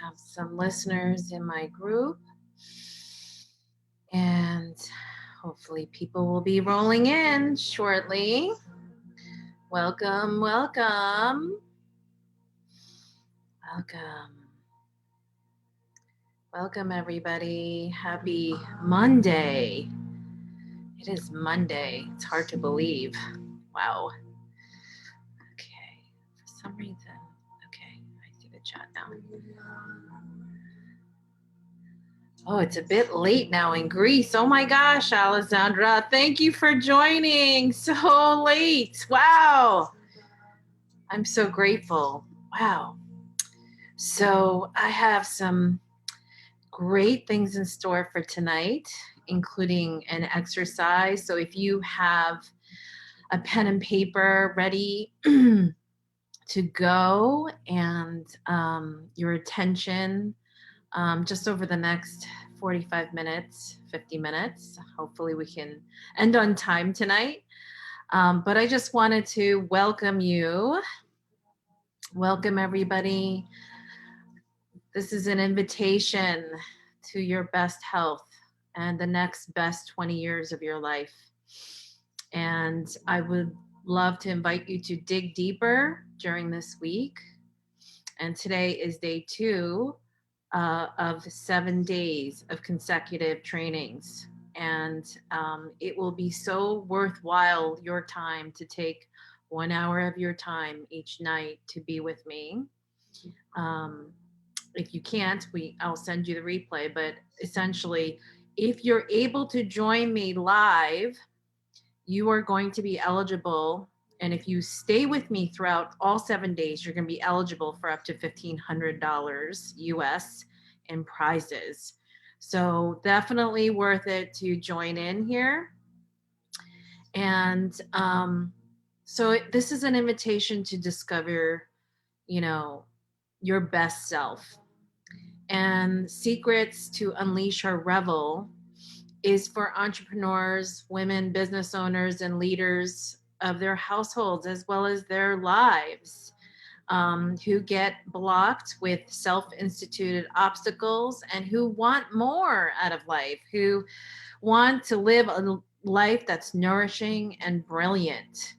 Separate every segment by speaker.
Speaker 1: have some listeners in my group, and hopefully people will be rolling in shortly. Welcome, welcome, welcome. Welcome, everybody. Happy Monday. It is Monday. It's hard to believe. Wow. Okay. For some reason. Okay. I see the chat now. Oh, it's a bit late now in Greece. Oh my gosh, Alessandra. Thank you for joining. So late. Wow. I'm so grateful. Wow. So I have some great things in store for tonight, including an exercise. So if you have a pen and paper ready to go and your attention just over the next 45 minutes, 50 minutes, hopefully we can end on time tonight. But I just wanted to welcome you. Welcome, everybody. This is an invitation to your best health and the next best 20 years of your life. And I would love to invite you to dig deeper during this week. And today is day 2 of 7 days of consecutive trainings. And it will be so worthwhile your time to take 1 hour of your time each night to be with me. If you can't, I'll send you the replay. But essentially, if you're able to join me live, you are going to be eligible. And if you stay with me throughout all 7 days, you're going to be eligible for up to $1,500 US in prizes. So definitely worth it to join in here. And so this is an invitation to discover, your best self. And Secrets to Unleash Our Revel is for entrepreneurs, women, business owners, and leaders of their households as well as their lives, who get blocked with self-instituted obstacles and who want more out of life, who want to live a life that's nourishing and brilliant.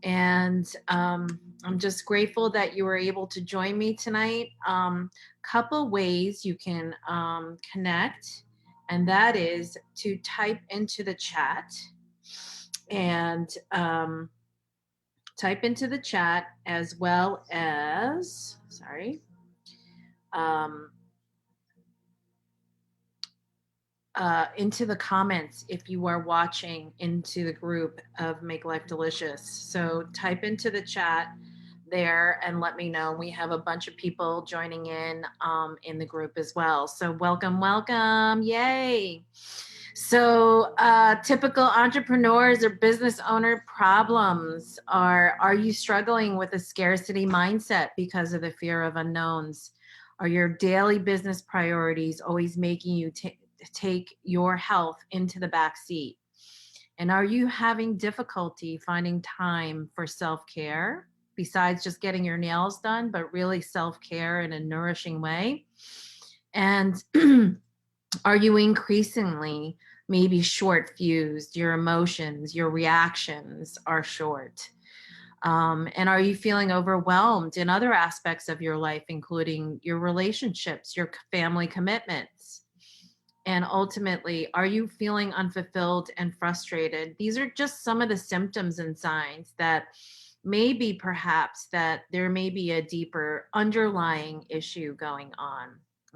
Speaker 1: And I'm just grateful that you were able to join me tonight. Couple ways you can connect, and that is to type into the chat and type into the chat as well as, into the comments if you are watching into the group of Make Life Delicious. So type into the chat there and let me know. We have a bunch of people joining in the group as well. So welcome. Yay. So typical entrepreneurs or business owner problems are you struggling with a scarcity mindset because of the fear of unknowns? Are your daily business priorities always making you take your health into the back seat? And are you having difficulty finding time for self-care besides just getting your nails done, but really self-care in a nourishing way? And are you increasingly maybe short fused? Your emotions, your reactions are short. And are you feeling overwhelmed in other aspects of your life, including your relationships, your family commitments? And ultimately, are you feeling unfulfilled and frustrated? These are just some of the symptoms and signs that maybe perhaps that there may be a deeper underlying issue going on.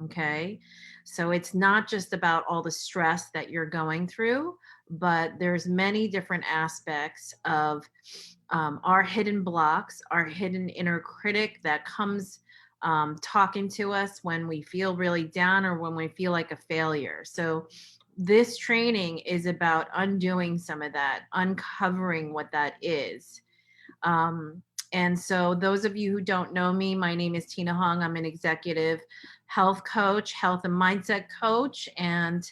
Speaker 1: Okay. So it's not just about all the stress that you're going through, but there's many different aspects of our hidden blocks, our hidden inner critic that comes talking to us when we feel really down or when we feel like a failure. So this training is about undoing some of that, uncovering what that is. And so those of you who don't know me, my name is Tina Hong. I'm an executive health coach, health and mindset coach, and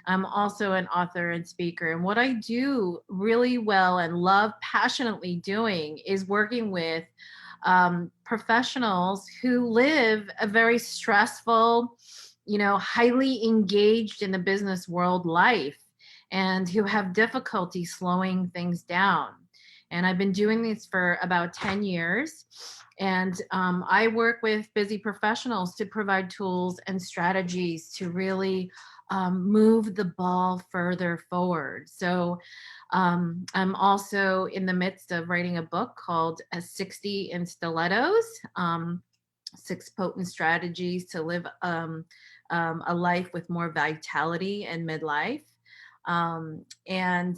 Speaker 1: I'm also an author and speaker. And what I do really well and love passionately doing is working with professionals who live a very stressful, highly engaged in the business world life, and who have difficulty slowing things down. And I've been doing this for about 10 years. And I work with busy professionals to provide tools and strategies to really move the ball further forward. So I'm also in the midst of writing a book called 60 in Stilettos, 6 potent strategies to live a life with more vitality in midlife. And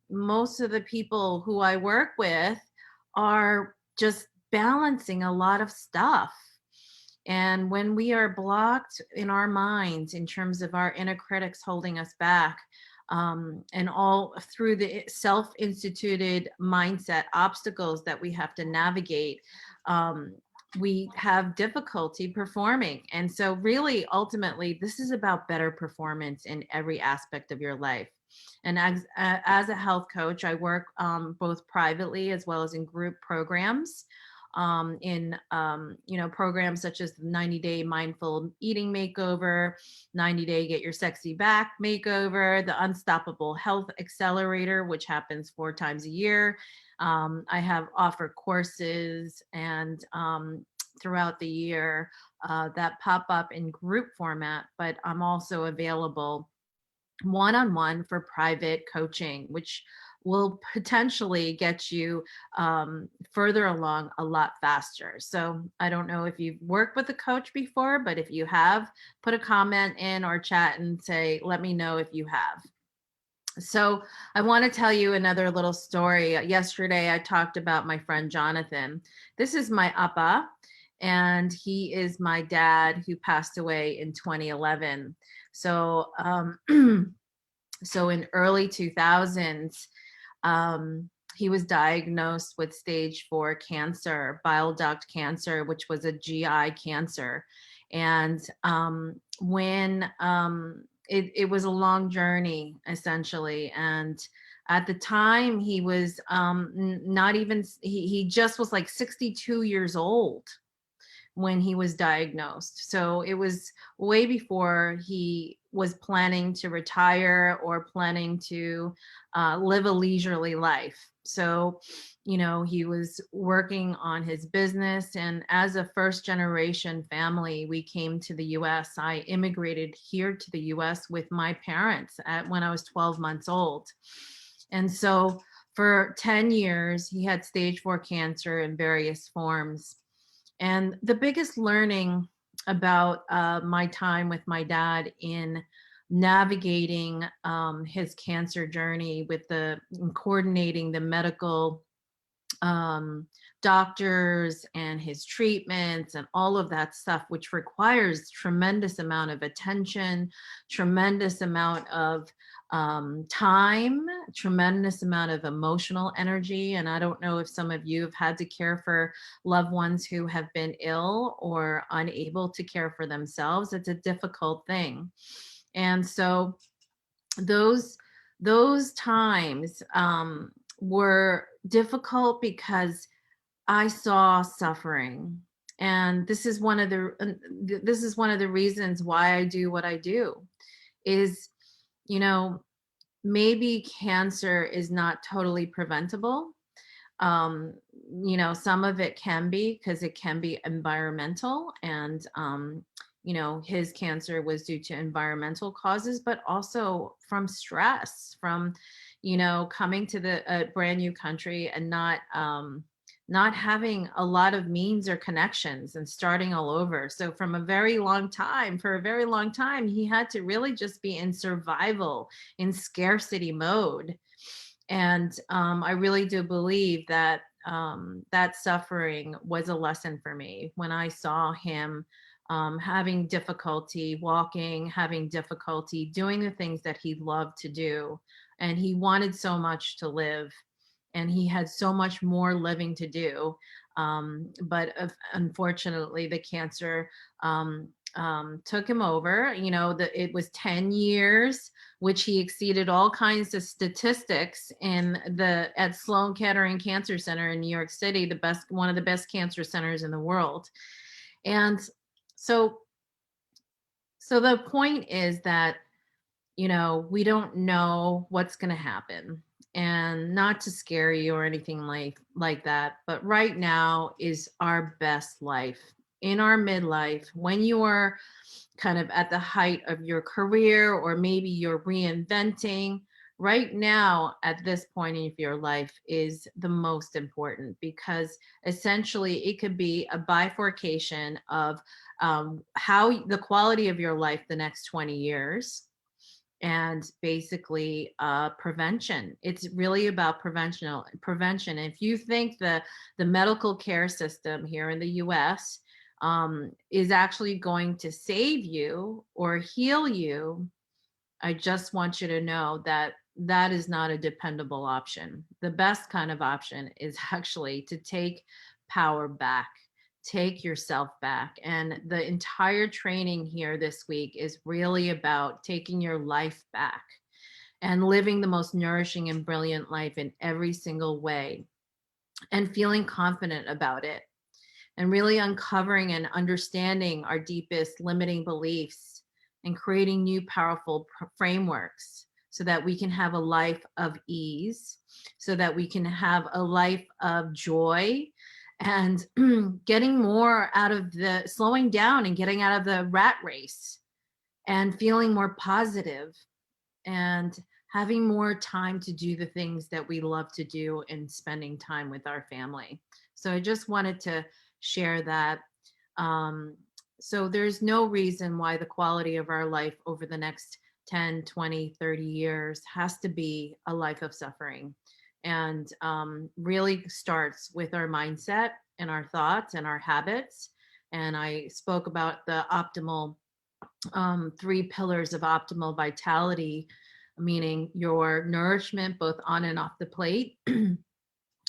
Speaker 1: most of the people who I work with are just balancing a lot of stuff. And when we are blocked in our minds in terms of our inner critics holding us back, and all through the self-instituted mindset obstacles that we have to navigate, we have difficulty performing. And so really, ultimately, this is about better performance in every aspect of your life. And as a health coach, I work both privately as well as in group programs, in programs such as the 90-day mindful eating makeover, 90-day get your sexy back makeover, the Unstoppable Health Accelerator, which happens 4 times a year. I have offered courses and throughout the year that pop up in group format, but I'm also available one-on-one for private coaching, which will potentially get you further along a lot faster. So I don't know if you've worked with a coach before, but if you have, put a comment in or chat and say, let me know if you have. So I want to tell you another little story. Yesterday, I talked about my friend Jonathan. This is my appa, and he is my dad who passed away in 2011. So, so in early 2000s, he was diagnosed with stage 4 cancer, bile duct cancer, which was a GI cancer. And when it was a long journey, essentially. And at the time, he was not even, he just was like 62 years old when he was diagnosed. So it was way before he was planning to retire or planning to live a leisurely life. So, he was working on his business. And as a first generation family, we came to the US. I immigrated here to the US with my parents when I was 12 months old. And so for 10 years, he had stage 4 cancer in various forms. And the biggest learning about my time with my dad in navigating his cancer journey with the coordinating the medical doctors and his treatments and all of that stuff, which requires tremendous amount of attention, tremendous amount of time, tremendous amount of emotional energy. And I don't know if some of you have had to care for loved ones who have been ill or unable to care for themselves. It's a difficult thing. And so those times were difficult because I saw suffering. And this is one of the reasons why I do what I do is, maybe cancer is not totally preventable. Um, some of it can be because it can be environmental, and his cancer was due to environmental causes, but also from stress, from coming to a brand new country and not having a lot of means or connections and starting all over. So for a very long time, he had to really just be in survival, in scarcity mode. And I really do believe that that suffering was a lesson for me when I saw him having difficulty walking, having difficulty doing the things that he loved to do. And he wanted so much to live, and he had so much more living to do. But unfortunately, the cancer took him over. It was 10 years, which he exceeded all kinds of statistics at Sloan Kettering Cancer Center in New York City, one of the best cancer centers in the world. And so, so the point is that, we don't know what's going to happen, and not to scare you or anything like that. But right now is our best life in our midlife, when you are kind of at the height of your career, or maybe you're reinventing. Right now, at this point in your life, is the most important, because essentially it could be a bifurcation of how the quality of your life the next 20 years, and basically prevention. It's really about prevention. If you think the medical care system here in the US is actually going to save you or heal you, I just want you to know that that is not a dependable option. The best kind of option is actually to take power back, take yourself back. And the entire training here this week is really about taking your life back and living the most nourishing and brilliant life in every single way, and feeling confident about it, and really uncovering and understanding our deepest limiting beliefs, and creating new powerful frameworks, so that we can have a life of ease, so that we can have a life of joy, and getting more out of slowing down and getting out of the rat race, and feeling more positive, and having more time to do the things that we love to do, and spending time with our family. So I just wanted to share that. So there's no reason why the quality of our life over the next 10, 20, 30 years has to be a life of suffering. And really starts with our mindset and our thoughts and our habits. And I spoke about the optimal 3 pillars of optimal vitality, meaning your nourishment, both on and off the plate,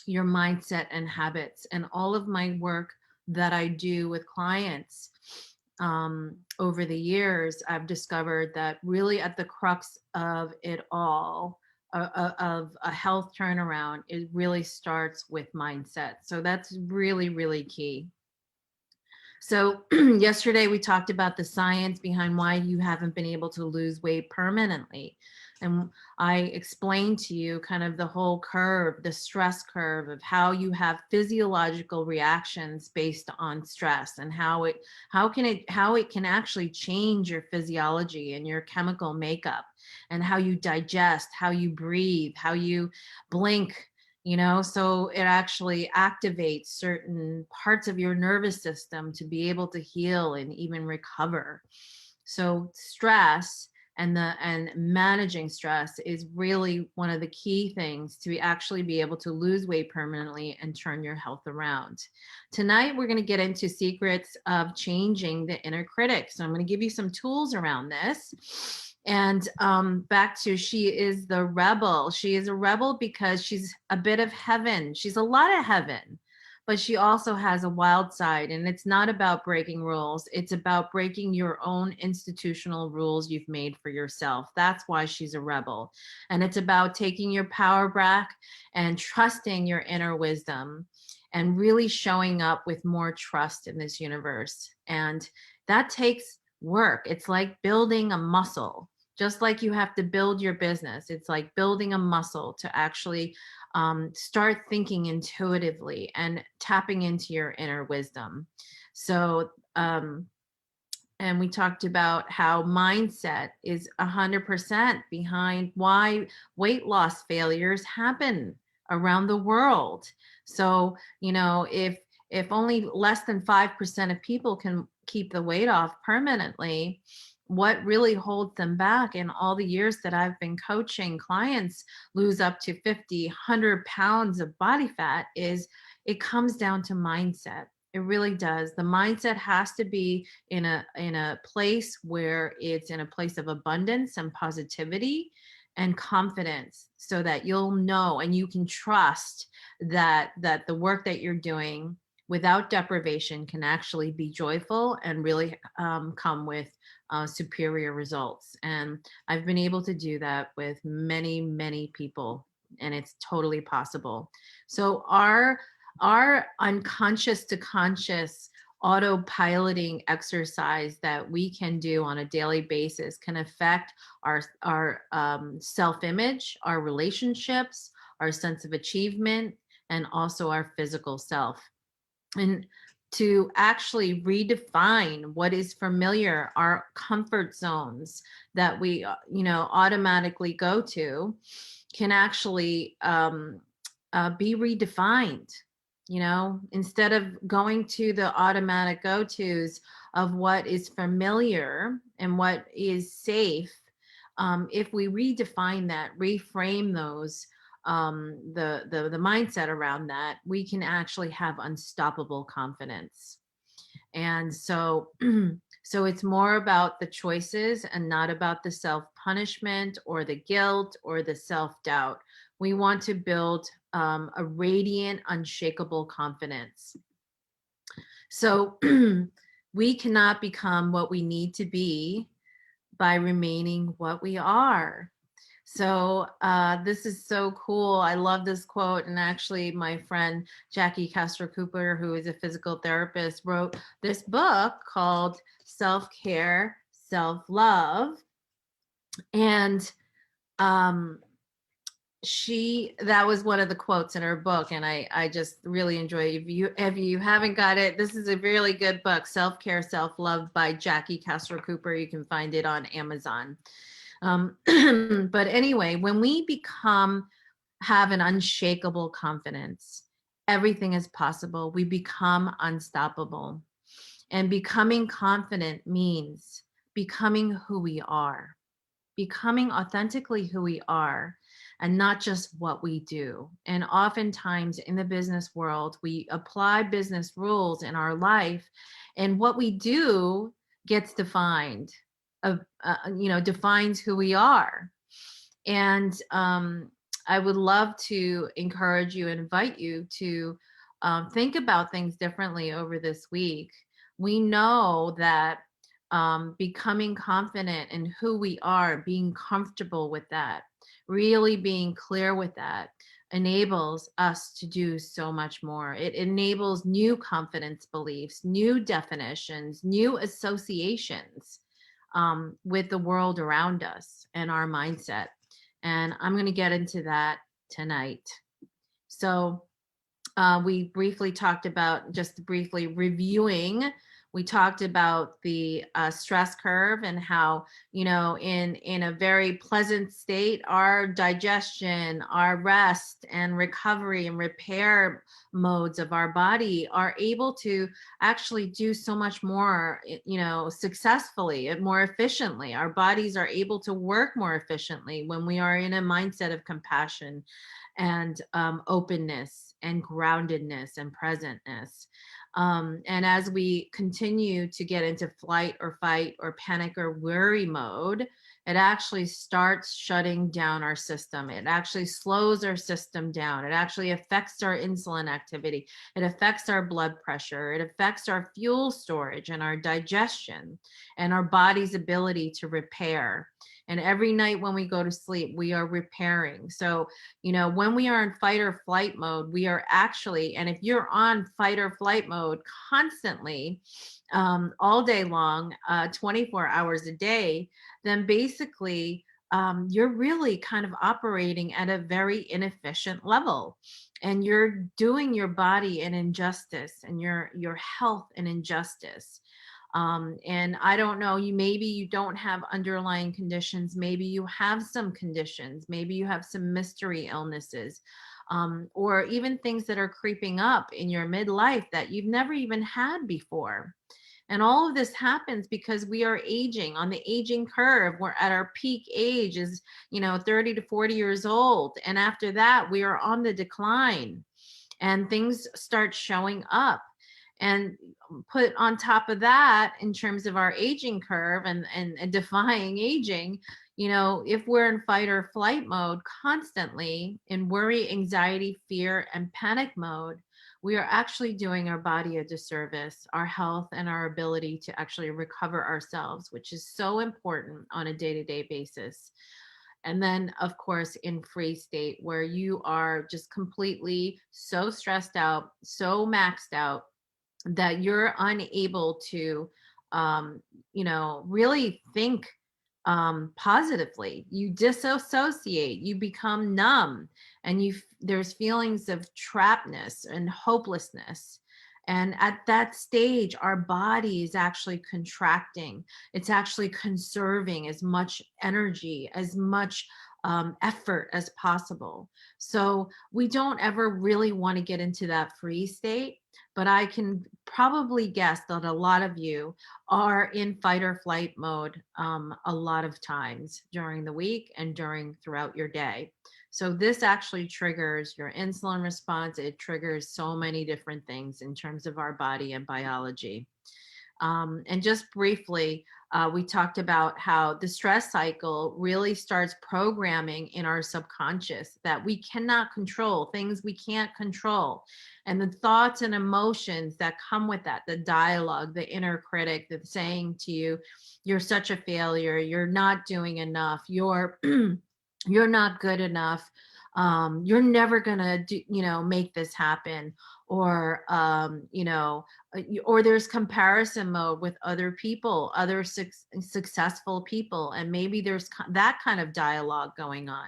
Speaker 1: your mindset and habits. And all of my work that I do with clients over the years, I've discovered that really at the crux of it all, of a health turnaround, it really starts with mindset. So that's really, really key. So yesterday we talked about the science behind why you haven't been able to lose weight permanently. And I explained to you kind of the whole curve, the stress curve of how you have physiological reactions based on stress, and how it can actually change your physiology and your chemical makeup, and how you digest, how you breathe, how you blink. So it actually activates certain parts of your nervous system to be able to heal and even recover. So stress and managing stress is really one of the key things to actually be able to lose weight permanently and turn your health around. Tonight, we're going to get into secrets of changing the inner critic. So I'm going to give you some tools around this. And back to, she is the rebel. She is a rebel because she's a bit of heaven. She's a lot of heaven, but she also has a wild side. And it's not about breaking rules. It's about breaking your own institutional rules you've made for yourself. That's why she's a rebel. And it's about taking your power back and trusting your inner wisdom, and really showing up with more trust in this universe. And that takes work. It's like building a muscle. Just like you have to build your business, it's like building a muscle to actually start thinking intuitively and tapping into your inner wisdom. So, and we talked about how mindset is 100% behind why weight loss failures happen around the world. So, if only less than 5% of people can keep the weight off permanently, what really holds them back in all the years that I've been coaching clients lose up to 50, 100 pounds of body fat is it comes down to mindset. It really does. The mindset has to be in a place where it's in a place of abundance and positivity and confidence, so that you'll know and you can trust that the work that you're doing without deprivation can actually be joyful and really come with superior results. And I've been able to do that with many, many people, and it's totally possible. So our unconscious to conscious autopiloting exercise that we can do on a daily basis can affect our self-image, our relationships, our sense of achievement, and also our physical self. And to actually redefine what is familiar, our comfort zones that we automatically go to, can actually be redefined. Instead of going to the automatic go-tos of what is familiar and what is safe, if we redefine that, reframe those, the mindset around that, we can actually have unstoppable confidence. And so so it's more about the choices and not about the self punishment or the guilt or the self doubt. We want to build a radiant, unshakable confidence. So we cannot become what we need to be by remaining what we are. So this is so cool. I love this quote. And actually, my friend Jackie Castro Cooper, who is a physical therapist, wrote this book called Self Care, Self Love. And that was one of the quotes in her book, and I just really enjoy it. If you haven't got it, this is a really good book, Self Care, Self Love by Jackie Castro Cooper. You can find it on Amazon. But anyway, when we have an unshakable confidence, everything is possible. We become unstoppable. And becoming confident means becoming who we are, becoming authentically who we are, and not just what we do. And oftentimes in the business world, we apply business rules in our life, and what we do gets defined, defines who we are. And I would love to encourage you and invite you to think about things differently over this week. We know that becoming confident in who we are, being comfortable with that, really being clear with that, enables us to do so much more. It enables new confidence beliefs, new definitions, new associations with the world around us and our mindset. And I'm going to get into that tonight. So we briefly talked about, just briefly reviewing, we talked about the stress curve and how, in a very pleasant state, our digestion, our rest and recovery and repair modes of our body are able to actually do so much more, successfully and more efficiently. Our bodies are able to work more efficiently when we are in a mindset of compassion and openness and groundedness and presentness. And as we continue to get into flight or fight or panic or worry mode, it actually starts shutting down our system. It actually slows our system down. It actually affects our insulin activity. It affects our blood pressure. It affects our fuel storage and our digestion and our body's ability to repair. And every night when we go to sleep, we are repairing. So, when we are in fight or flight mode, we are actually, and if you're on fight or flight mode constantly, all day long, 24 hours a day, then basically you're really kind of operating at a very inefficient level. And you're doing your body an injustice and your health an injustice. And I don't know, maybe you don't have underlying conditions, maybe you have some conditions, maybe you have some mystery illnesses, or even things that are creeping up in your midlife that you've never even had before. And all of this happens because we are aging on the aging curve. We're at our peak age is, 30 to 40 years old. And after that, we are on the decline and things start showing up. And put on top of that, in terms of our aging curve and defying aging, if we're in fight or flight mode constantly, in worry, anxiety, fear, and panic mode, we are actually doing our body a disservice, our health, and our ability to actually recover ourselves, which is so important on a day to day basis. And then, of course, in free state, where you are just completely so stressed out, so maxed out that you're unable to really think positively. You disassociate, you become numb, and there's feelings of trappedness and hopelessness. And at that stage, our body is actually contracting. It's actually conserving as much energy, as much effort as possible. So we don't ever really want to get into that free state, but I can probably guess that a lot of you are in fight or flight mode a lot of times during the week and throughout your day. So this actually triggers your insulin response. It triggers so many different things in terms of our body and biology. And just briefly, we talked about how the stress cycle really starts programming in our subconscious that we cannot control, things we can't control. And the thoughts and emotions that come with that, the dialogue, the inner critic that's saying to you, you're such a failure, you're not doing enough, you're not good enough, you're never gonna make this happen, or or there's comparison mode with other people, other successful people, and maybe there's that kind of dialogue going on.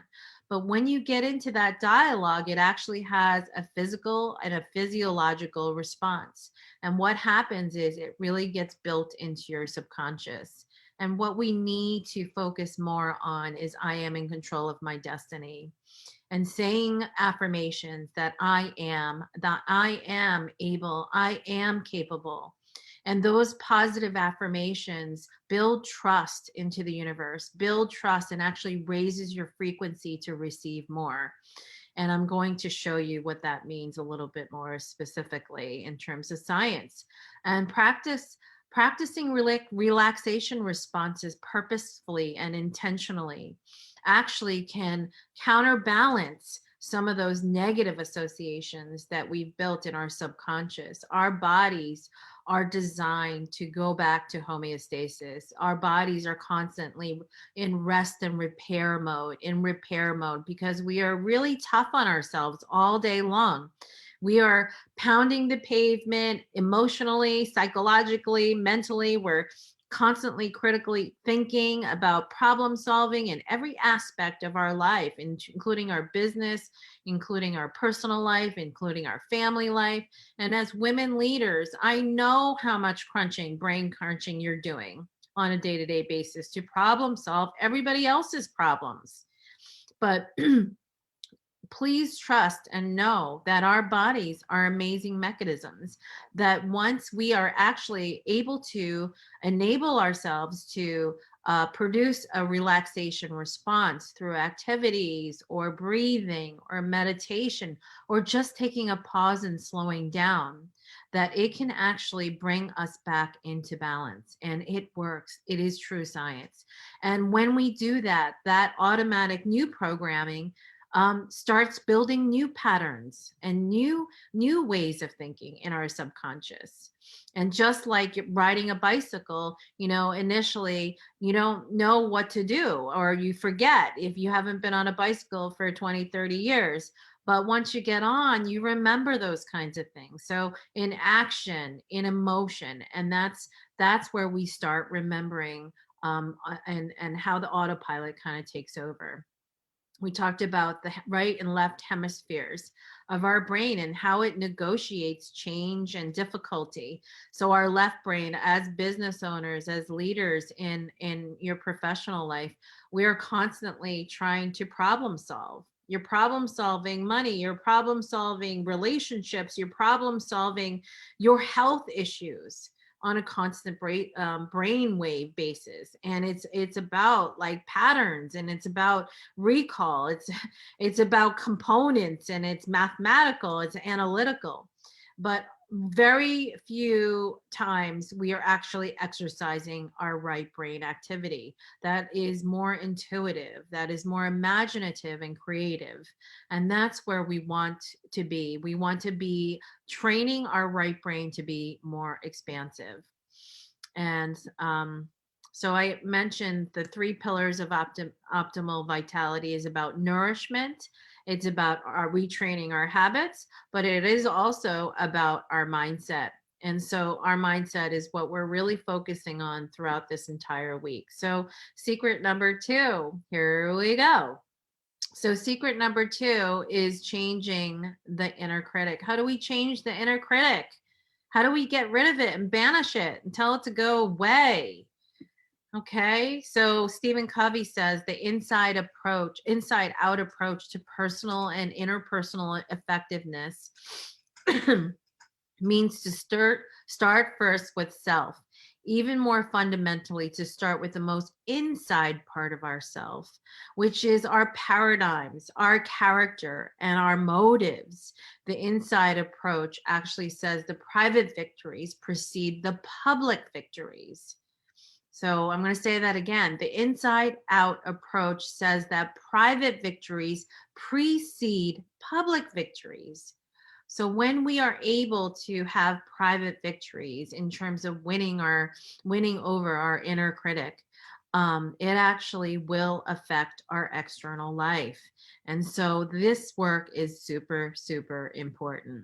Speaker 1: But when you get into that dialogue, it actually has a physical and a physiological response. And what happens is it really gets built into your subconscious. And what we need to focus more on is I am in control of my destiny, and saying affirmations that I am able, I am capable. And those positive affirmations build trust into the universe, build trust, and actually raises your frequency to receive more. And I'm going to show you what that means a little bit more specifically in terms of science. And practicing relaxation responses purposefully and intentionally actually can counterbalance some of those negative associations that we've built in our subconscious. Our bodies are designed to go back to homeostasis. Our bodies are constantly in rest and repair mode, because we are really tough on ourselves all day long. We are pounding the pavement emotionally, psychologically, mentally. We're constantly critically thinking about problem solving in every aspect of our life, including our business, including our personal life, including our family life. And as women leaders, I know how much brain crunching you're doing on a day-to-day basis to problem solve everybody else's problems. But please trust and know that our bodies are amazing mechanisms, that once we are actually able to enable ourselves to produce a relaxation response through activities or breathing or meditation, or just taking a pause and slowing down, that it can actually bring us back into balance. And it works. It is true science. And when we do that, that automatic new programming starts building new patterns and new ways of thinking in our subconscious. And just like riding a bicycle, initially you don't know what to do, or you forget if you haven't been on a bicycle for 20, 30 years. But once you get on, you remember those kinds of things. So in action, in emotion, and that's where we start remembering, and how the autopilot kind of takes over. We talked about the right and left hemispheres of our brain and how it negotiates change and difficulty. So our left brain, as business owners, as leaders in your professional life, we are constantly trying to problem solve. You're problem solving money, you're problem solving relationships, you're problem solving your health issues on a constant brainwave basis. And it's about like patterns, and it's about recall, it's about components, and it's mathematical, it's analytical. But very few times we are actually exercising our right brain activity that is more intuitive, that is more imaginative and creative. And that's where we want to be. We want to be training our right brain to be more expansive. And so I mentioned the three pillars of optimal vitality is about nourishment. It's about our retraining our habits, but it is also about our mindset. And so our mindset is what we're really focusing on throughout this entire week. So secret number 2, here we go. So secret number 2 is changing the inner critic. How do we change the inner critic? How do we get rid of it and banish it and tell it to go away? Okay. So Stephen Covey says the inside out approach to personal and interpersonal effectiveness means to start first with self, even more fundamentally to start with the most inside part of ourself, which is our paradigms, our character, and our motives. The inside approach actually says the private victories precede the public victories. So I'm going to say that again. The inside out approach says that private victories precede public victories. So when we are able to have private victories in terms of winning over our inner critic, it actually will affect our external life. And so this work is super, super important.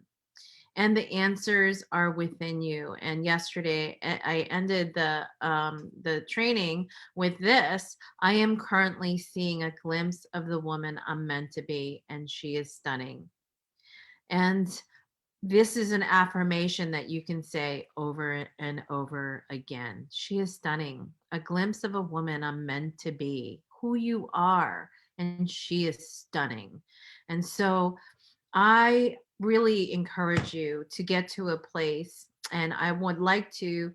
Speaker 1: And the answers are within you. And yesterday I ended the training with this: I am currently seeing a glimpse of the woman I'm meant to be, and she is stunning. And this is an affirmation that you can say over and over again. She is stunning. A glimpse of a woman I'm meant to be, who you are, and she is stunning. And so I really encourage you to get to a place, and I would like to,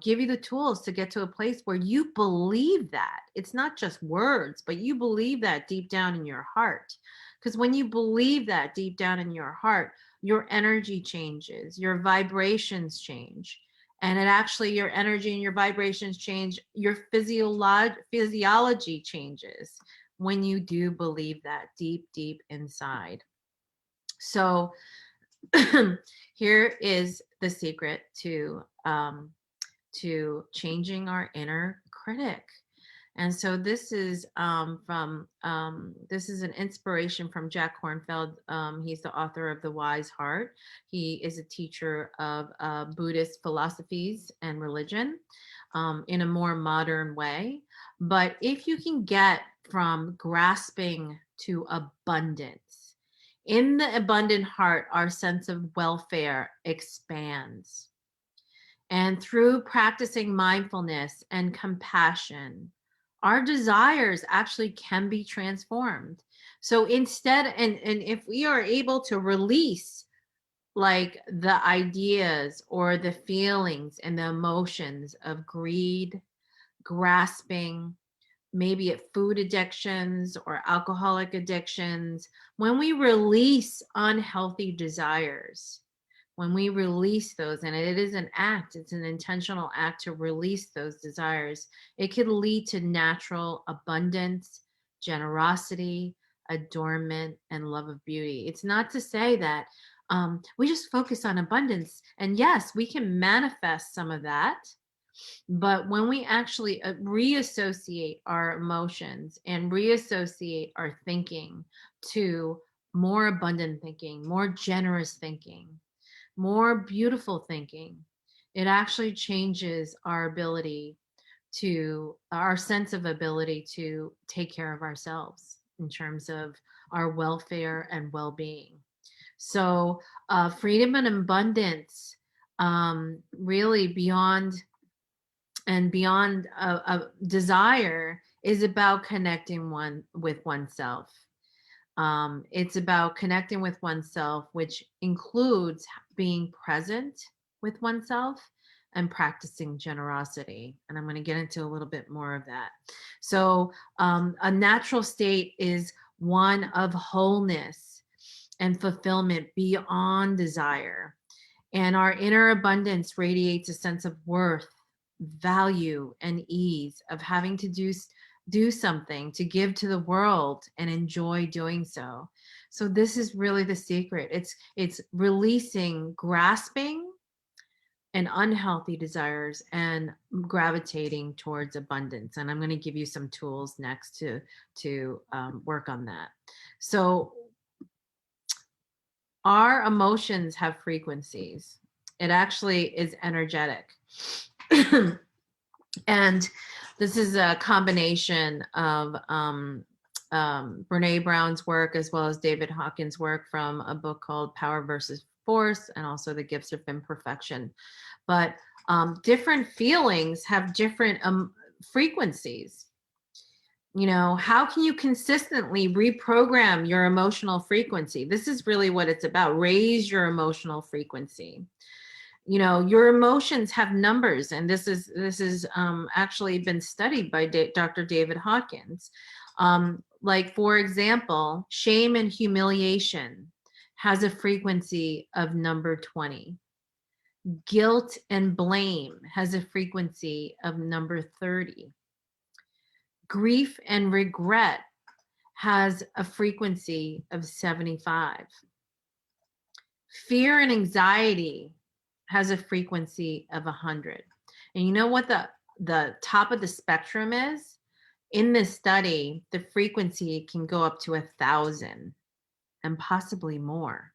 Speaker 1: give you the tools to get to a place where you believe that. It's not just words, but you believe that deep down in your heart. Because when you believe that deep down in your heart, your energy changes, your vibrations change. And it actually, your energy and your vibrations change, your physiology changes when you do believe that deep, deep inside. So here is the secret to changing our inner critic. And so this is this is an inspiration from Jack Kornfield. He's the author of The Wise Heart. He is a teacher of Buddhist philosophies and religion in a more modern way. But if you can get from grasping to abundance, in the abundant heart, our sense of welfare expands. And through practicing mindfulness and compassion, our desires actually can be transformed. So instead, and if we are able to release like the ideas or the feelings and the emotions of greed, grasping, maybe at food addictions or alcoholic addictions, when we release unhealthy desires, when we release those, and it is an act, it's an intentional act to release those desires, it could lead to natural abundance, generosity, adornment, and love of beauty. It's not to say that we just focus on abundance. And yes, we can manifest some of that. But when we actually reassociate our emotions and reassociate our thinking to more abundant thinking, more generous thinking, more beautiful thinking, it actually changes our sense of ability to take care of ourselves in terms of our welfare and well-being. So freedom and abundance, really beyond a desire, is about connecting with oneself. It's about connecting with oneself, which includes being present with oneself and practicing generosity. And I'm going to get into a little bit more of that. So a natural state is one of wholeness and fulfillment beyond desire. And our inner abundance radiates a sense of worth, value, and ease of having to do something to give to the world and enjoy doing so. So this is really the secret. It's releasing grasping and unhealthy desires and gravitating towards abundance. And I'm going to give you some tools next to work on that. So our emotions have frequencies. It actually is energetic. And this is a combination of Brene Brown's work as well as David Hawkins' work from a book called Power versus Force, and also The Gifts of Imperfection. But different feelings have different frequencies. You know, how can you consistently reprogram your emotional frequency? This is really what it's about. Raise your emotional frequency. You know, your emotions have numbers, and this is actually been studied by Dr. David Hawkins. Like, for example, shame and humiliation has a frequency of number 20. Guilt and blame has a frequency of number 30. Grief and regret has a frequency of 75. Fear and anxiety has a frequency of 100. And you know what the top of the spectrum is? In this study, the frequency can go up to 1,000 and possibly more.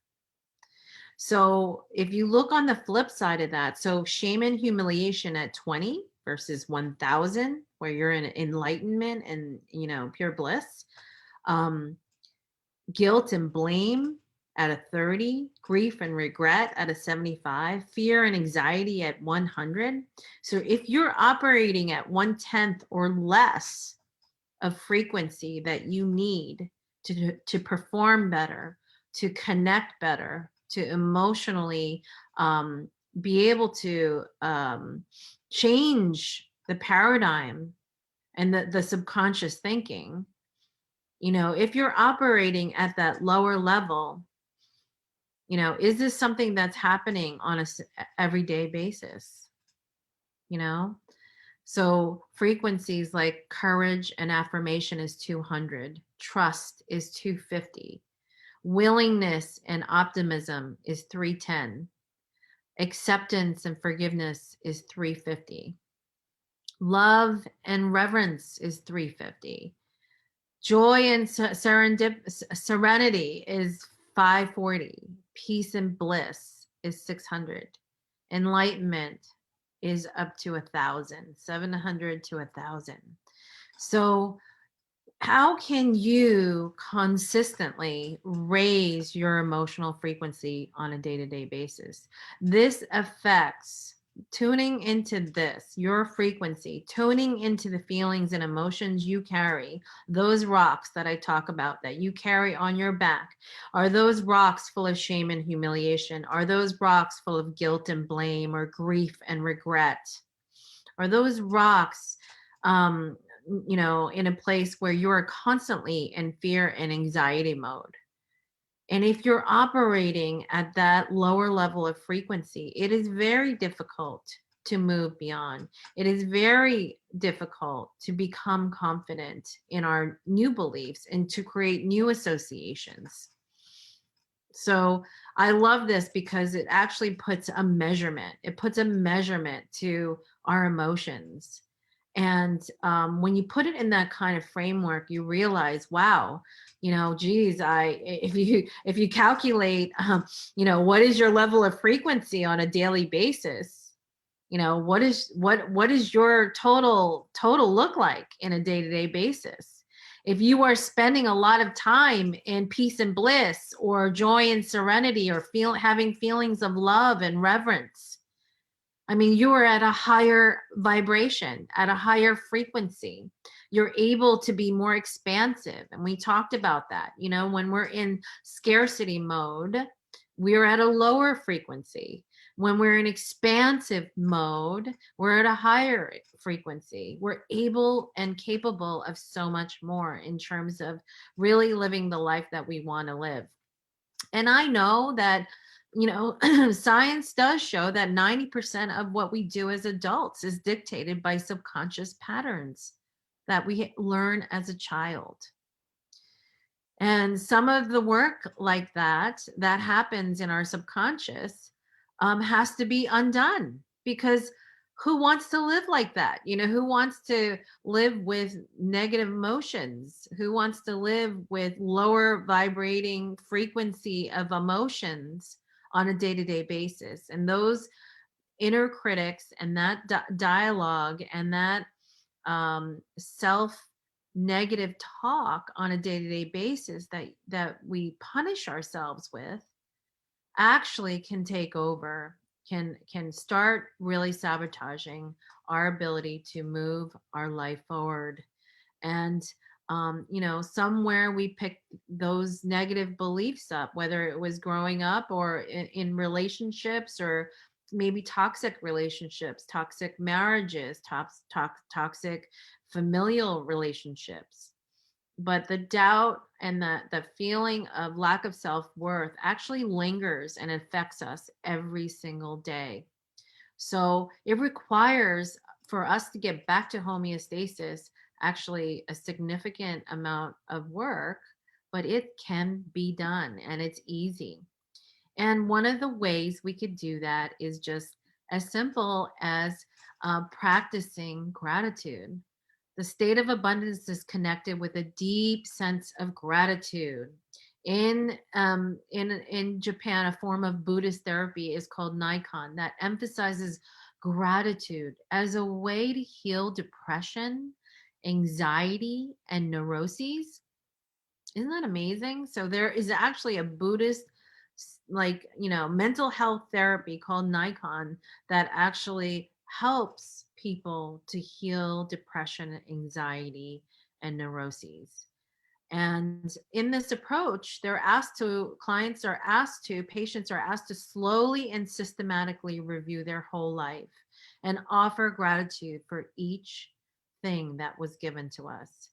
Speaker 1: So if you look on the flip side of that, so shame and humiliation at 20 versus 1,000, where you're in enlightenment and, you know, pure bliss. Guilt and blame at a 30, grief and regret at a 75, fear and anxiety at 100. So if you're operating at 1/10 or less of frequency that you need to perform better, to connect better, to emotionally be able to change the paradigm and the subconscious thinking, you know, if you're operating at that lower level, you know, is this something that's happening on a everyday basis? You know, so frequencies like courage and affirmation is 200, trust is 250, willingness and optimism is 310, acceptance and forgiveness is 350, love and reverence is 350, joy and serenity is 540, peace and bliss is 600, enlightenment is up to 1,000, 700 to 1,000. So how can you consistently raise your emotional frequency on a day-to-day basis? This affects tuning into this, your frequency, tuning into the feelings and emotions you carry, those rocks that I talk about that you carry on your back. Are those rocks full of shame and humiliation? Are those rocks full of guilt and blame or grief and regret? Are those rocks you know, in a place where you are constantly in fear and anxiety mode? And if you're operating at that lower level of frequency, it is very difficult to move beyond. It is very difficult to become confident in our new beliefs and to create new associations. So I love this because it actually puts a measurement. It puts a measurement to our emotions. And when you put it in that kind of framework, you realize, wow, you know, geez, if you calculate, you know, what is your level of frequency on a daily basis? You know, what is your total look like in a day-to-day basis? If you are spending a lot of time in peace and bliss or joy and serenity or having feelings of love and reverence, I mean, you are at a higher vibration, at a higher frequency. You're able to be more expansive. And we talked about that. You know, when we're in scarcity mode, we're at a lower frequency. When we're in expansive mode, we're at a higher frequency. We're able and capable of so much more in terms of really living the life that we want to live. And I know that Science does show that 90% of what we do as adults is dictated by subconscious patterns that we learn as a child. And some of the work like that happens in our subconscious, has to be undone, because who wants to live like that? Who wants to live with negative emotions? Who wants to live with lower vibrating frequency of emotions on a day to day basis? And those inner critics and that dialogue and that self negative talk on a day-to-day basis that we punish ourselves with actually can take over, can start really sabotaging our ability to move our life forward. And somewhere we picked those negative beliefs up, whether it was growing up or in relationships, or maybe toxic relationships, toxic marriages, toxic familial relationships. But the doubt and the feeling of lack of self-worth actually lingers and affects us every single day. So it requires, for us to get back to homeostasis, actually a significant amount of work, but it can be done and it's easy. And one of the ways we could do that is just as simple as practicing gratitude. The state of abundance is connected with a deep sense of gratitude. In Japan, a form of Buddhist therapy is called Nikon, that emphasizes gratitude as a way to heal depression, anxiety, and neuroses. Isn't that amazing? So there is actually a Buddhist, mental health therapy called Nikon that actually helps people to heal depression, anxiety, and neuroses. And in this approach, patients are asked to slowly and systematically review their whole life and offer gratitude for each thing that was given to us.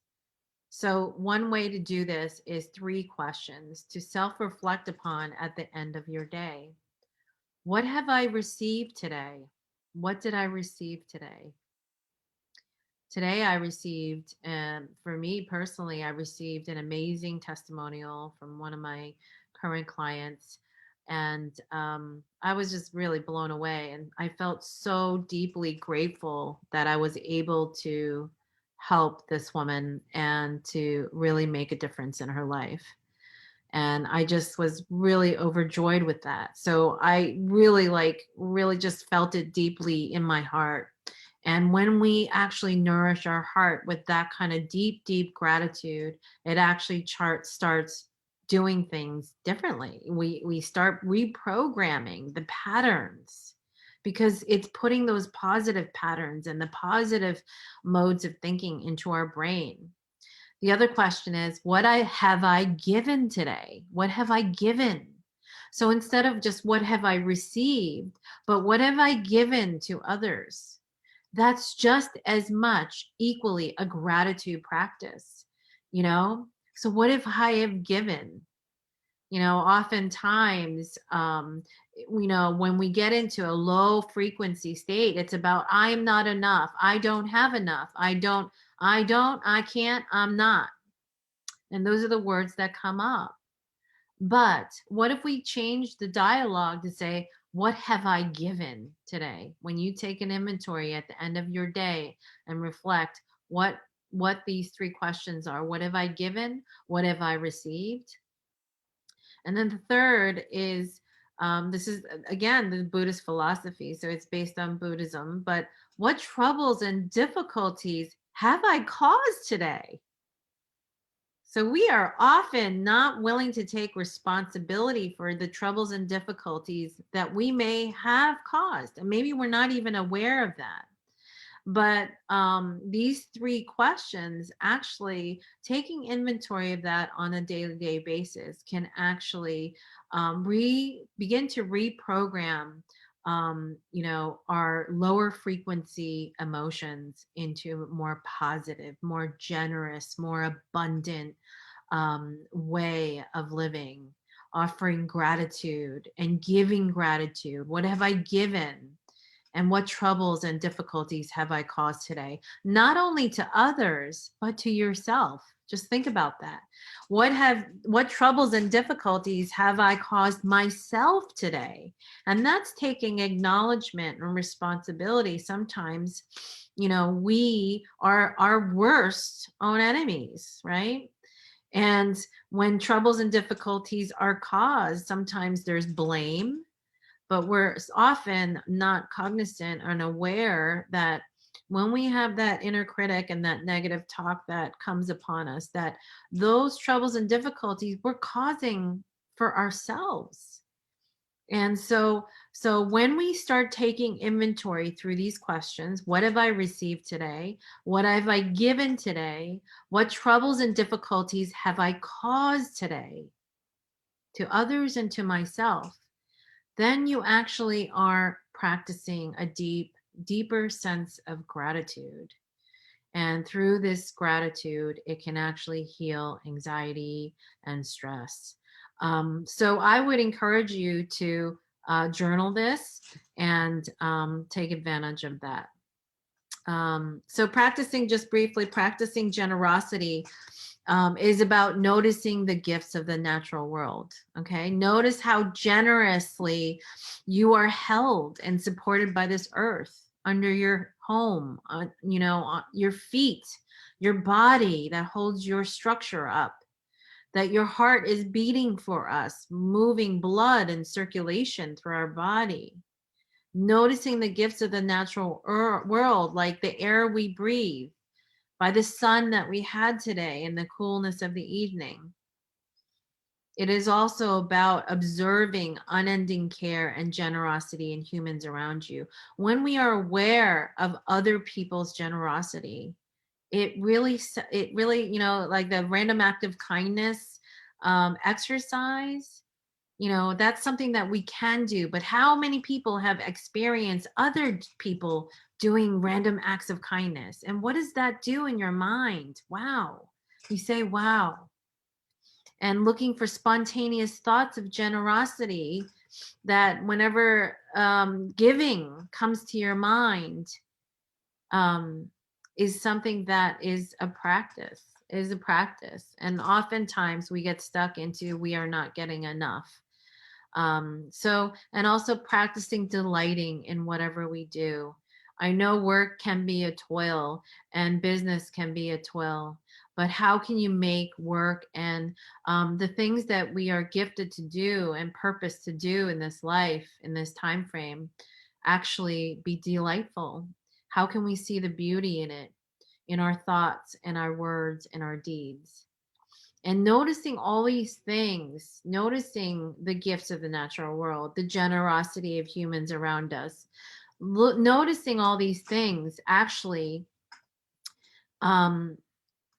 Speaker 1: So, one way to do this is 3 questions to self reflect upon at the end of your day. What have I received today? What did I receive today? Today, I received, for me personally, I received an amazing testimonial from one of my current clients. And I was just really blown away. And I felt so deeply grateful that I was able to help this woman and to really make a difference in her life. And I just was really overjoyed with that. So I really just felt it deeply in my heart. And when we actually nourish our heart with that kind of deep, deep gratitude, it actually starts doing things differently. We start reprogramming the patterns, because it's putting those positive patterns and the positive modes of thinking into our brain. The other question is, have I given today? What have I given? So instead of just what have I received, but what have I given to others? That's just as much equally a gratitude practice, you know? So what if I have given? Oftentimes, when we get into a low frequency state, it's about I'm not enough. I don't have enough. I can't, I'm not. And those are the words that come up. But what if we change the dialogue to say, what have I given today? When you take an inventory at the end of your day and reflect what these 3 questions are. What have I given? What have I received? And then the third is, this is again the Buddhist philosophy, so it's based on Buddhism, but what troubles and difficulties have I caused today? So we are often not willing to take responsibility for the troubles and difficulties that we may have caused. And maybe we're not even aware of that. But these 3 questions, actually taking inventory of that on a day-to-day basis, can actually begin to reprogram our lower frequency emotions into more positive, more generous, more abundant way of living offering gratitude and giving gratitude. What have I given? And what troubles and difficulties have I caused today? Not only to others, but to yourself. Just think about that. What troubles and difficulties have I caused myself today? And that's taking acknowledgement and responsibility. Sometimes, we are our worst own enemies, right? And when troubles and difficulties are caused, sometimes there's blame, but we're often not cognizant and aware that when we have that inner critic and that negative talk that comes upon us, that those troubles and difficulties we're causing for ourselves. And so when we start taking inventory through these questions, what have I received today? What have I given today? What troubles and difficulties have I caused today to others and to myself? Then you actually are practicing a deeper sense of gratitude. And through this gratitude, it can actually heal anxiety and stress. So I would encourage you to journal this and take advantage of that. So practicing, just briefly, practicing generosity is about noticing the gifts of the natural world. Okay. Notice how generously you are held and supported by this earth under your home, on your feet, your body that holds your structure up, that your heart is beating for us, moving blood and circulation through our body. Noticing the gifts of the natural world, like the air we breathe, by the sun that we had today and the coolness of the evening. It is also about observing unending care and generosity in humans around you. When we are aware of other people's generosity, it really, like the random act of kindness exercise, that's something that we can do. But how many people have experienced other people doing random acts of kindness? And what does that do in your mind? Wow. You say, wow. And looking for spontaneous thoughts of generosity, that whenever giving comes to your mind, um, is something that is a practice. And oftentimes we get stuck into we are not getting enough. And also practicing delighting in whatever we do. I know work can be a toil and business can be a toil, but how can you make work and the things that we are gifted to do and purpose to do in this life, in this time frame, actually be delightful? How can we see the beauty in it, in our thoughts and our words and our deeds? And noticing all these things, noticing the gifts of the natural world, the generosity of humans around us, noticing all these things actually um,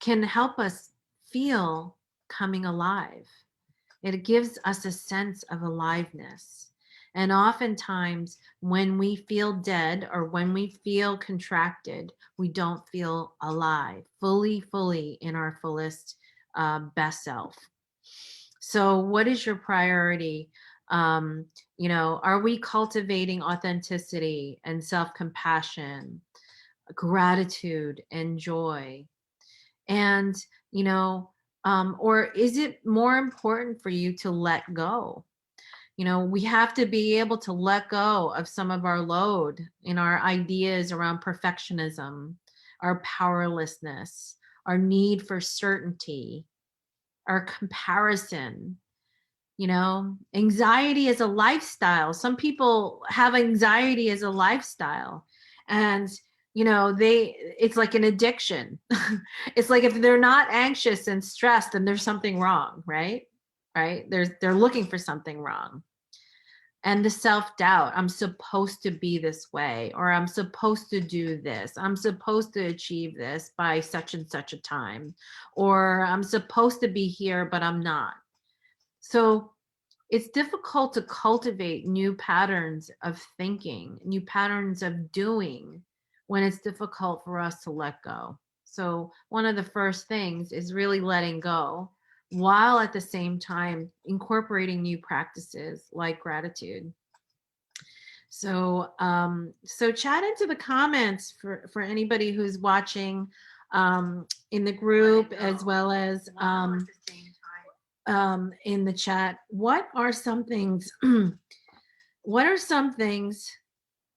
Speaker 1: can help us feel coming alive. It gives us a sense of aliveness. And oftentimes, when we feel dead or when we feel contracted, we don't feel alive, fully in our fullest best self. So, what is your priority? Are we cultivating authenticity and self compassion, gratitude and joy? And, or is it more important for you to let go? We have to be able to let go of some of our load in our ideas around perfectionism, our powerlessness, our need for certainty, our comparison. Anxiety is a lifestyle. Some people have anxiety as a lifestyle. And it's like an addiction. It's like if they're not anxious and stressed, then there's something wrong, right. They're looking for something wrong. And the self-doubt, I'm supposed to be this way, or I'm supposed to do this, I'm supposed to achieve this by such and such a time, or I'm supposed to be here but I'm not. So it's difficult to cultivate new patterns of thinking, new patterns of doing, when it's difficult for us to let go. So one of the first things is really letting go while at the same time incorporating new practices like gratitude. So chat into the comments for anybody who's watching in the group, as well as in the chat. What are some things? What are some things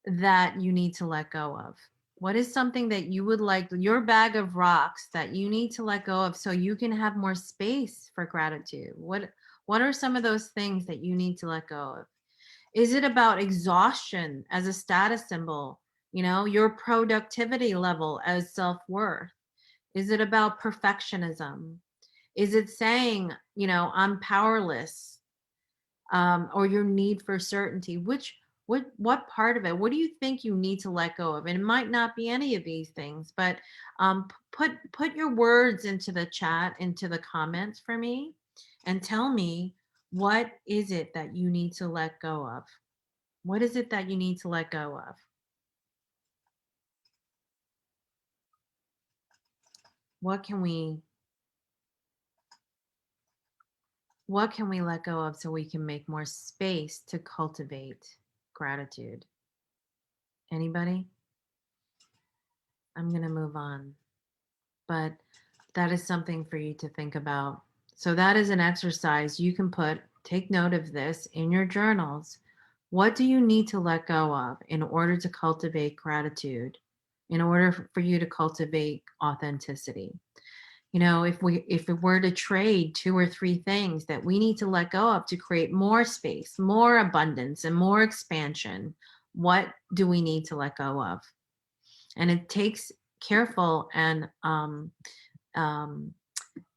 Speaker 1: that you need to let go of? What is something that you would like, your bag of rocks, that you need to let go of so you can have more space for gratitude? What are some of those things that you need to let go of? Is it about exhaustion as a status symbol? You know, your productivity level as self-worth? Is it about perfectionism? Is it saying, I'm powerless, or your need for certainty? What part of it? What do you think you need to let go of? And it might not be any of these things, but put your words into the chat, into the comments for me, and tell me, what is it that you need to let go of? What is it that you need to let go of? What can we let go of so we can make more space to cultivate gratitude? Anybody? I'm going to move on. But that is something for you to think about. So that is an exercise you can take note of this in your journals. What do you need to let go of in order to cultivate gratitude, in order for you to cultivate authenticity? If it were to trade 2 or 3 things that we need to let go of to create more space, more abundance, and more expansion, what do we need to let go of? And it takes careful and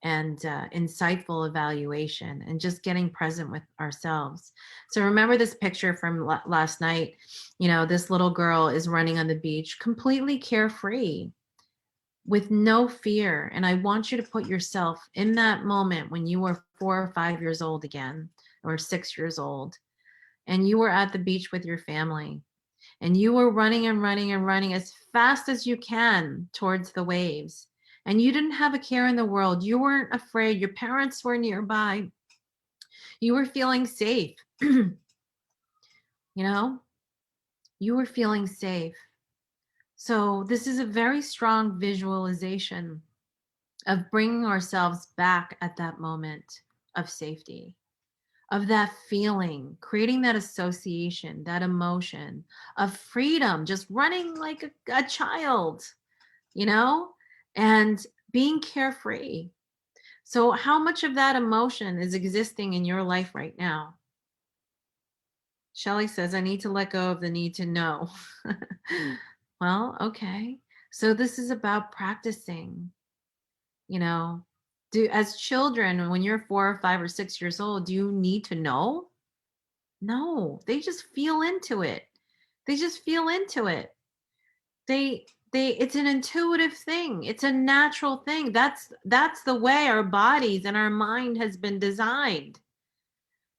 Speaker 1: insightful evaluation, and just getting present with ourselves. So remember this picture from last night. This little girl is running on the beach, completely carefree, with no fear. And I want you to put yourself in that moment when you were 4 or 5 years old again, or 6 years old, and you were at the beach with your family, and you were running and running and running as fast as you can towards the waves. And you didn't have a care in the world. You weren't afraid. Your parents were nearby. You were feeling safe. you know, you were feeling safe. So this is a very strong visualization of bringing ourselves back at that moment of safety, of that feeling, creating that association, that emotion of freedom, just running like a child, and being carefree. So, how much of that emotion is existing in your life right now? Shelley says, I need to let go of the need to know. Well, okay. So, this is about practicing, as children, when you're 4 or 5 or 6 years old, do you need to know? No, they just feel into it. They just feel into it. It's an intuitive thing. It's a natural thing. That's the way our bodies and our mind has been designed,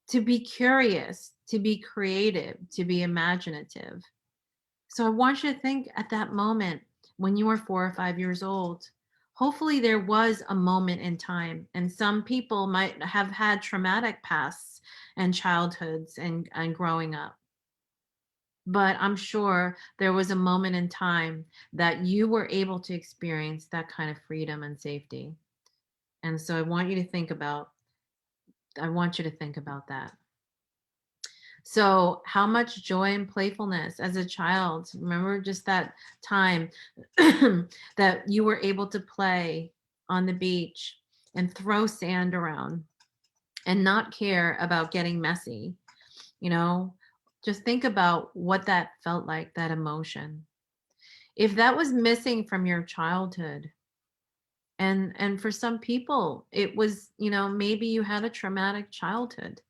Speaker 1: to be curious, to be creative, to be imaginative. So I want you to think at that moment when you were 4 or 5 years old. Hopefully there was a moment in time, and some people might have had traumatic pasts and childhoods and growing up. But I'm sure there was a moment in time that you were able to experience that kind of freedom and safety. And so I want you to think about that. So, how much joy and playfulness as a child? Remember just that time that you were able to play on the beach and throw sand around and not care about getting messy, you know? Just think about what that felt like, that emotion. If that was missing from your childhood, and for some people it was, maybe you had a traumatic childhood.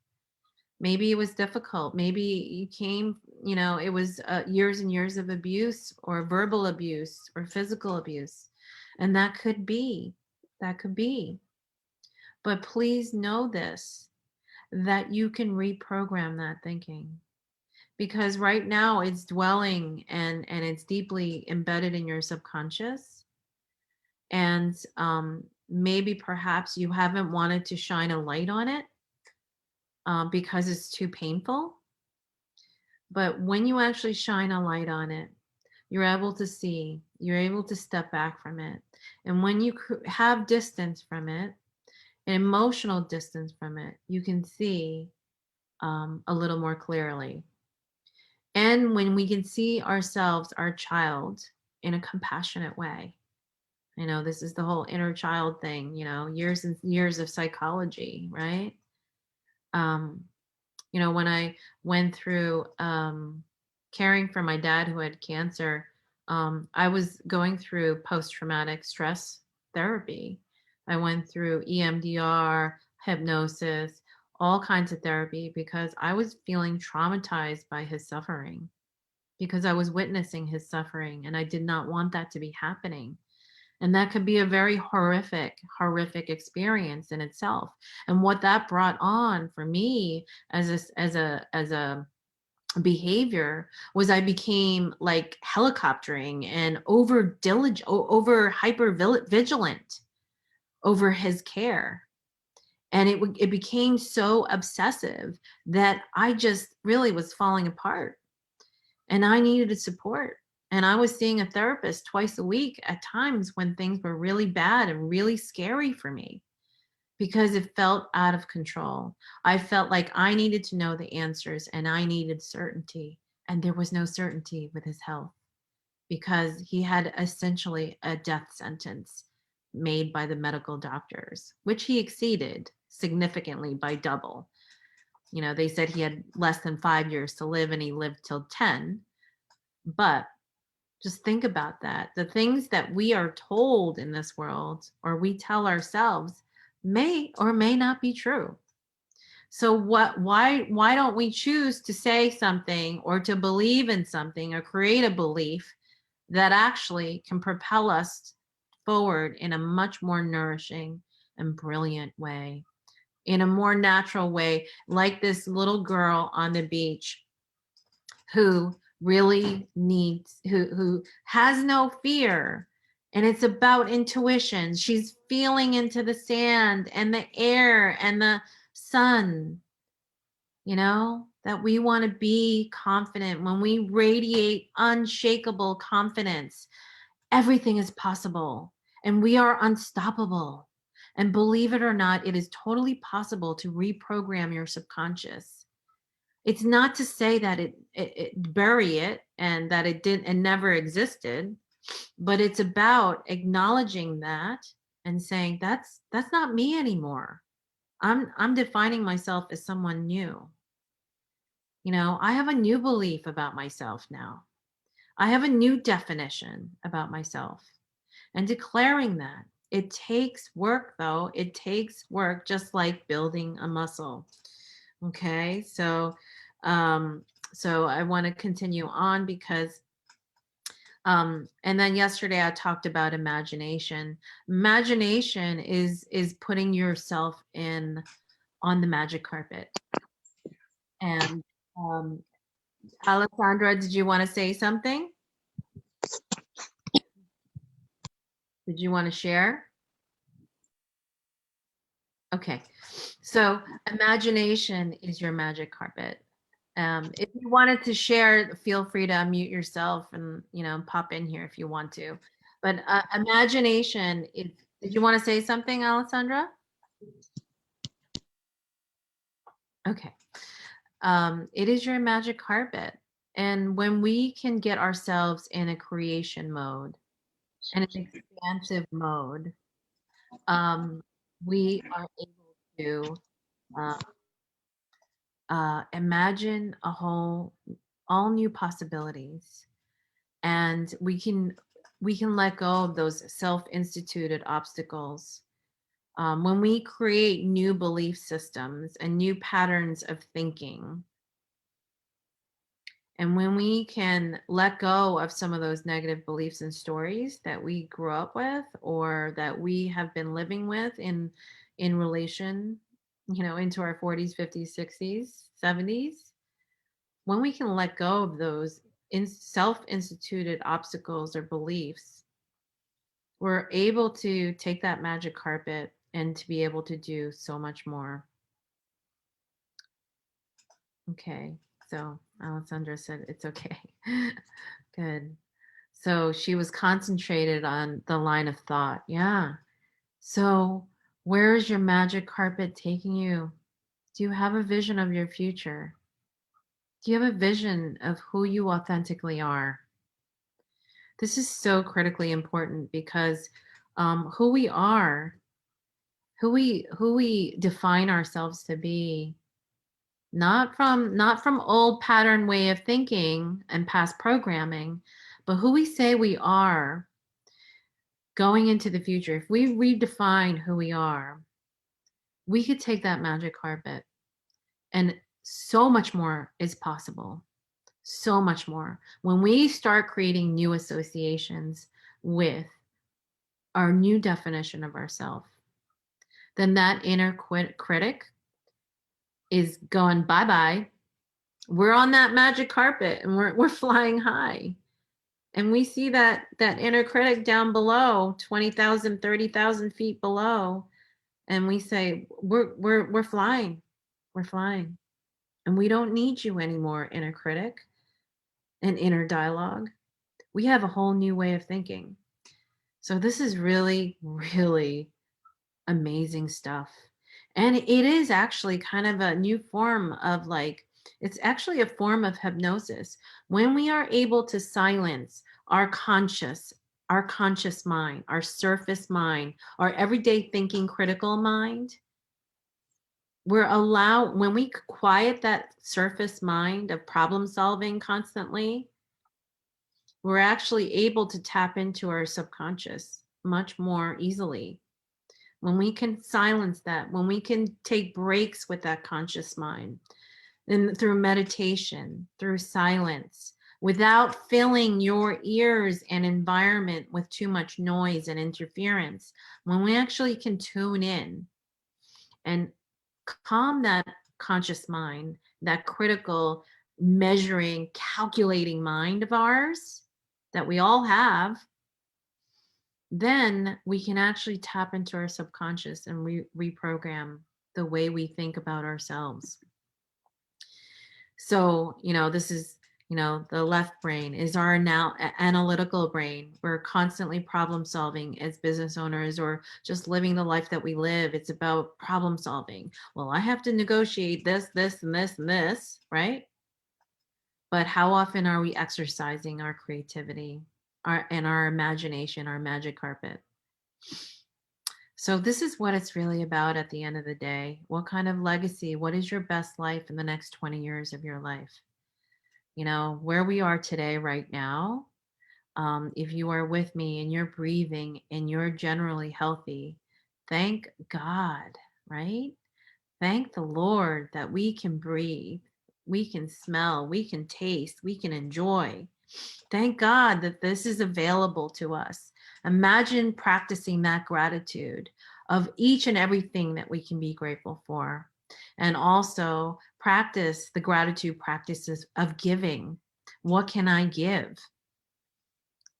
Speaker 1: Maybe it was difficult. Maybe you came, it was years and years of abuse, or verbal abuse, or physical abuse. And that could be. But please know this, that you can reprogram that thinking, because right now it's dwelling and it's deeply embedded in your subconscious. And maybe perhaps you haven't wanted to shine a light on it because it's too painful. But when you actually shine a light on it, you're able to see, you're able to step back from it. And when you have distance from it, an emotional distance from it, you can see a little more clearly. And when we can see ourselves, our child, in a compassionate way. You know, this is the whole inner child thing, you know, years and years of psychology, right? Um, you know, when I went through caring for my dad who had cancer, I was going through post traumatic stress therapy. I went through EMDR, hypnosis, all kinds of therapy because I was feeling traumatized by his suffering, because I was witnessing his suffering and I did not want that to be happening. And that could be a very horrific experience in itself. And what that brought on for me as a behavior was I became like helicoptering and over diligent, over hyper vigilant over his care. And it became so obsessive that I just really was falling apart, and I needed support. And I was seeing a therapist twice a week at times when things were really bad and really scary for me because it felt out of control. I felt like I needed to know the answers and I needed certainty. And there was no certainty with his health because he had essentially a death sentence made by the medical doctors, which he exceeded significantly by double. You know, they said he had less than 5 years to live and he lived till 10. But just think about that. The things that we are told in this world or we tell ourselves may or may not be true. So why don't we choose to say something or to believe in something or create a belief that actually can propel us forward in a much more nourishing and brilliant way, in a more natural way, like this little girl on the beach who really needs, who has no fear, and it's about intuition. She's feeling into the sand and the air and the sun, you know, that we want to be confident. When we radiate unshakable confidence, everything is possible and we are unstoppable. And believe it or not, it is totally possible to reprogram your subconscious. It's not to say that it bury it and that it didn't and never existed, but it's about acknowledging that and saying that's not me anymore. I'm defining myself as someone new. You know, I have a new belief about myself now. I have a new definition about myself. And declaring that, it takes work though. It takes work, just like building a muscle. Okay, um, so I want to continue on because, and then yesterday I talked about imagination. Imagination is putting yourself in on the magic carpet. And um, Alessandra, did you want to say something? Did you want to share? Okay, so imagination is your magic carpet. If you wanted to share, feel free to unmute yourself and pop in here if you want to. But imagination. Did you want to say something, Alessandra? Okay. It is your magic carpet, and when we can get ourselves in a creation mode and an expansive mode, we are able to uh, imagine all new possibilities, and we can let go of those self-instituted obstacles. When we create new belief systems and new patterns of thinking, and when we can let go of some of those negative beliefs and stories that we grew up with or that we have been living with in relation, into our 40s, 50s, 60s, 70s, when we can let go of those self-instituted obstacles or beliefs, we're able to take that magic carpet and to be able to do so much more. Okay. So Alessandra said it's okay. Good. So she was concentrated on the line of thought. Yeah. So where is your magic carpet taking you? Do you have a vision of your future? Do you have a vision of who you authentically are? This is so critically important because who we are, who we define ourselves to be, not from old pattern way of thinking and past programming, but who we say we are going into the future. If we redefine who we are, we could take that magic carpet and so much more is possible. So much more. When we start creating new associations with our new definition of ourself, then that inner critic is going bye-bye. We're on that magic carpet and we're flying high. And we see that inner critic down below, 20,000, 30,000 feet below, and we say, we're flying. We're flying. And we don't need you anymore, inner critic and inner dialogue. We have a whole new way of thinking. So this is really, really amazing stuff. And it is actually kind of a new form of like, it's actually a form of hypnosis. When we are able to silence our conscious mind, our surface mind, our everyday thinking critical mind, when we quiet that surface mind of problem solving constantly, we're actually able to tap into our subconscious much more easily. When we can silence that, when we can take breaks with that conscious mind, and through meditation, through silence, without filling your ears and environment with too much noise and interference, when we actually can tune in and calm that conscious mind, that critical, measuring, calculating mind of ours that we all have, then we can actually tap into our subconscious and reprogram the way we think about ourselves. So, this is, the left brain is our now analytical brain. We're constantly problem solving as business owners or just living the life that we live. It's about problem solving. Well, I have to negotiate this, this, and this, and this, right? But how often are we exercising our creativity, our imagination, our magic carpet? So this is what it's really about at the end of the day. What kind of legacy? What is your best life in the next 20 years of your life? Where we are today, right now, if you are with me and you're breathing and you're generally healthy, thank God, right? Thank the Lord that we can breathe, we can smell, we can taste, we can enjoy. Thank God that this is available to us. Imagine practicing that gratitude of each and everything that we can be grateful for. And also practice the gratitude practices of giving. What can I give?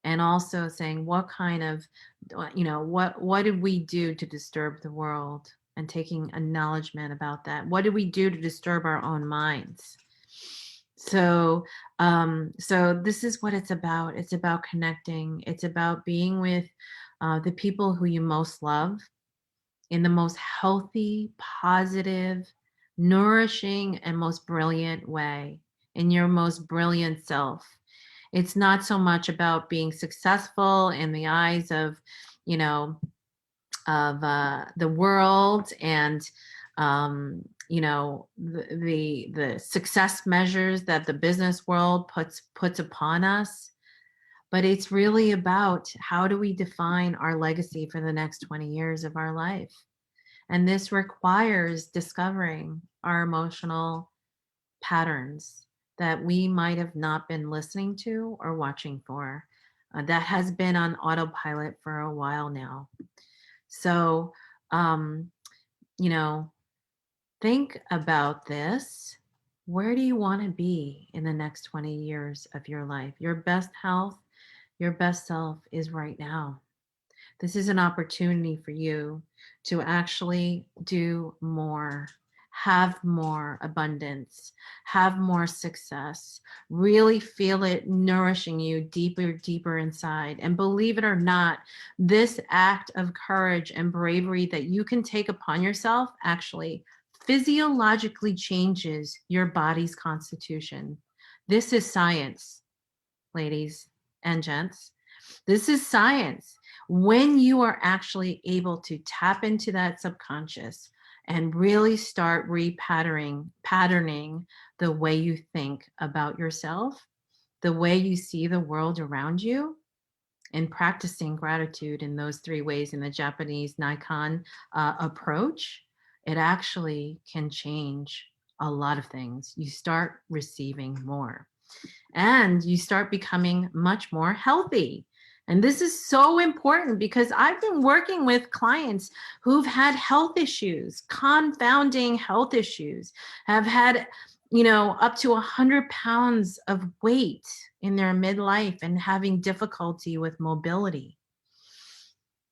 Speaker 1: And also saying, what kind of, what did we do to disturb the world? And taking acknowledgement about that. What did we do to disturb our own minds? So this is what it's about. It's about connecting. It's about being with the people who you most love in the most healthy, positive, nourishing, and most brilliant way, in your most brilliant self. It's not so much about being successful in the eyes of, you know, the world and the success measures that the business world puts upon us, but it's really about how do we define our legacy for the next 20 years of our life. And this requires discovering our emotional patterns that we might have not been listening to or watching for, that has been on autopilot for a while now. So, um, you know, think about this. Where do you want to be in the next 20 years of your life? Your best health, your best self is right now. This is an opportunity for you to actually do more, have more abundance, have more success, really feel it nourishing you deeper, deeper inside. And believe it or not, this act of courage and bravery that you can take upon yourself actually physiologically changes your body's constitution. This is science, ladies and gents. This is science. When you are actually able to tap into that subconscious and really start patterning the way you think about yourself, the way you see the world around you, and practicing gratitude in those three ways in the Japanese Nikon approach, it actually can change a lot of things. You start receiving more and you start becoming much more healthy. And this is so important because I've been working with clients who've had health issues, confounding health issues, have had, up to 100 pounds of weight in their midlife and having difficulty with mobility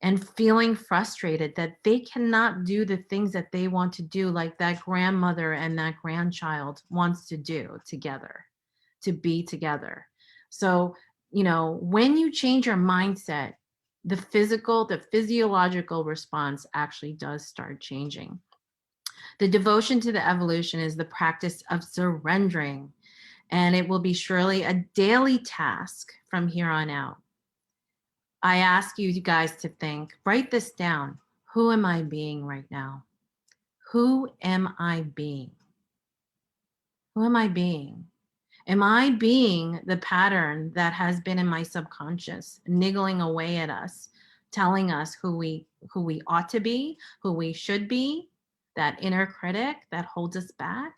Speaker 1: and feeling frustrated that they cannot do the things that they want to do, like that grandmother and that grandchild wants to do together, to be together. So, when you change your mindset, the physiological response actually does start changing. The devotion to the evolution is the practice of surrendering, and it will be surely a daily task from here on out. I ask you guys to think, write this down. Who am I being right now? Who am I being? Who am I being? Am I being the pattern that has been in my subconscious, niggling away at us, telling us who we ought to be, who we should be, that inner critic that holds us back?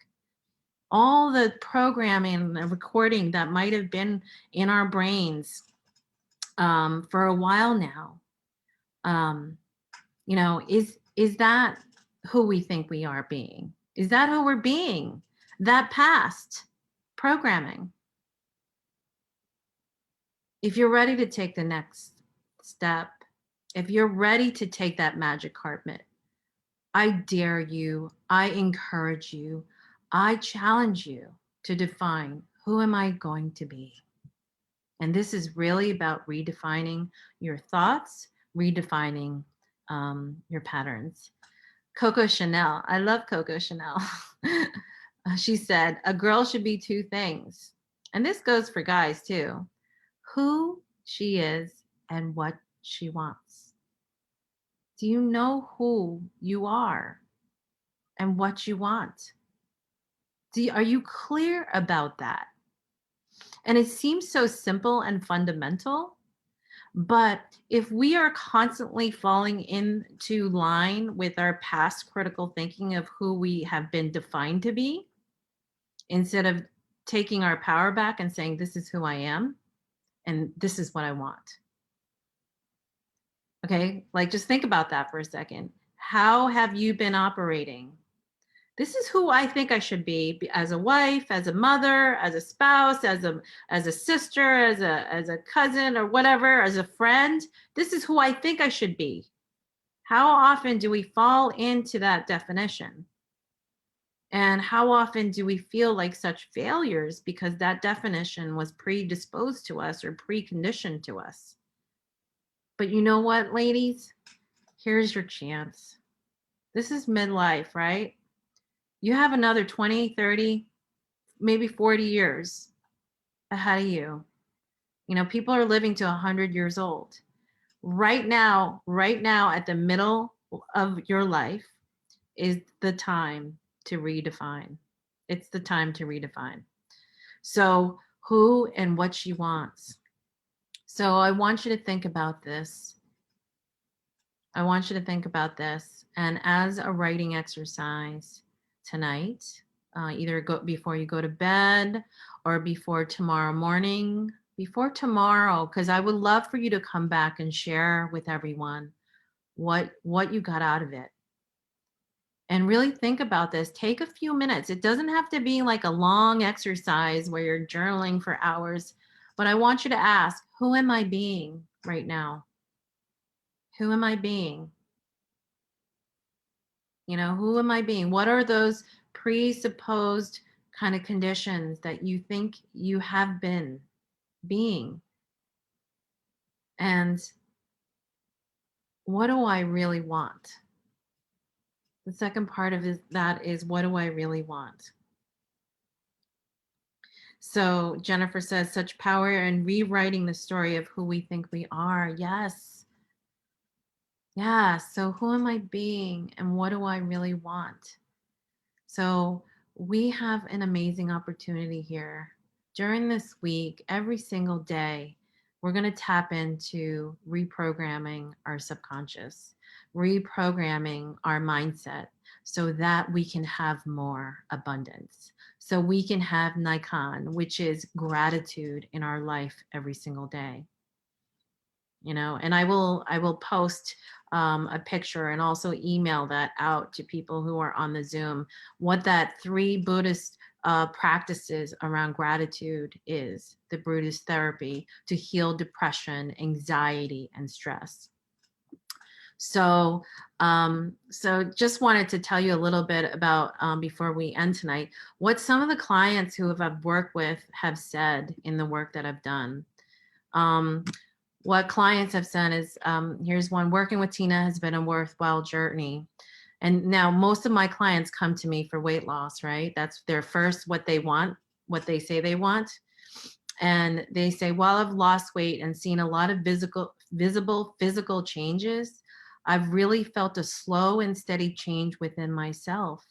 Speaker 1: All the programming, the recording that might have been in our brains for a while now. Is that who we think we are being? Is that who we're being? That past programming. If you're ready to take the next step, if you're ready to take that magic carpet, I dare you, I encourage you, I challenge you to define, who am I going to be? And this is really about redefining your thoughts, redefining your patterns. Coco Chanel, I love Coco Chanel. She said, a girl should be two things. And this goes for guys too: who she is and what she wants. Do you know who you are and what you want? Are you clear about that? And it seems so simple and fundamental, but if we are constantly falling into line with our past critical thinking of who we have been defined to be, instead of taking our power back and saying, this is who I am and this is what I want. Okay, like just think about that for a second. How have you been operating? This is who I think I should be as a wife, as a mother, as a spouse, as a sister, as a cousin or whatever, as a friend. This is who I think I should be. How often do we fall into that definition? And how often do we feel like such failures because that definition was predisposed to us or preconditioned to us? But you know what, ladies? Here's your chance. This is midlife, right? You have another 20, 30, maybe 40 years ahead of you. People are living to 100 years old. Right now, at the middle of your life is the time to redefine. It's the time to redefine. So who and what she wants. So I want you to think about this. And as a writing exercise tonight, either before you go to bed or before tomorrow morning, because I would love for you to come back and share with everyone what you got out of it. And really think about this. Take a few minutes. It doesn't have to be like a long exercise where you're journaling for hours, but I want you to ask, who am I being right now? Who am I being? Who am I being? What are those presupposed kind of conditions that you think you have been being? And what do I really want? The second part of that is, what do I really want? So Jennifer says, such power in rewriting the story of who we think we are. Yes. Yeah. So who am I being and what do I really want? So we have an amazing opportunity here. During this week, every single day, we're going to tap into reprogramming our subconscious, reprogramming our mindset so that we can have more abundance. So we can have Nikon, which is gratitude in our life every single day. And I will post a picture and also email that out to people who are on the Zoom, what that 3 Buddhist practices around gratitude is, the Buddhist therapy to heal depression, anxiety, and stress. So just wanted to tell you a little bit about, before we end tonight, what some of the clients who I've worked with have said in the work that I've done. What clients have said is, here's one: working with Tina has been a worthwhile journey. And now most of my clients come to me for weight loss, right? That's their first, what they want, what they say they want. And they say, while I've lost weight and seen a lot of visible physical changes, I've really felt a slow and steady change within myself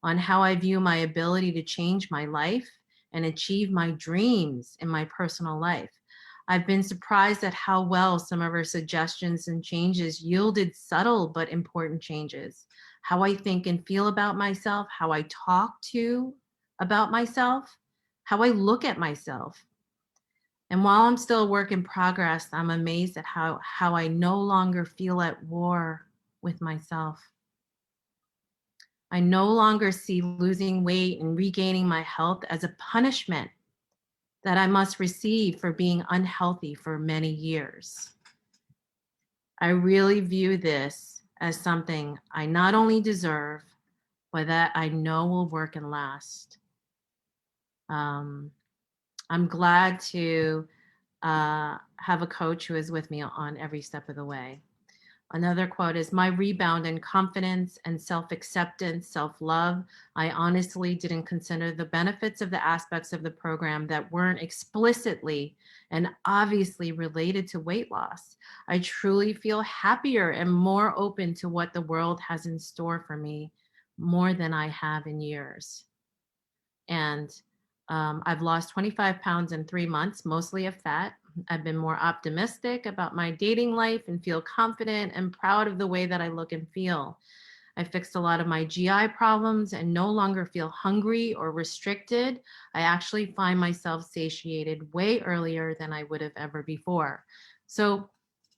Speaker 1: on how I view my ability to change my life and achieve my dreams in my personal life. I've been surprised at how well some of her suggestions and changes yielded subtle but important changes. How I think and feel about myself, how I talk to about myself, how I look at myself. And while I'm still a work in progress, I'm amazed at how I no longer feel at war with myself. I no longer see losing weight and regaining my health as a punishment that I must receive for being unhealthy for many years. I really view this as something I not only deserve, but that I know will work and last. I'm glad to have a coach who is with me on every step of the way. Another quote is, my rebound in confidence and self-acceptance, self-love. I honestly didn't consider the benefits of the aspects of the program that weren't explicitly and obviously related to weight loss. I truly feel happier and more open to what the world has in store for me, more than I have in years. And I've lost 25 pounds in 3 months, mostly of fat. I've been more optimistic about my dating life and feel confident and proud of the way that I look and feel. I fixed a lot of my GI problems and no longer feel hungry or restricted. I actually find myself satiated way earlier than I would have ever before. So,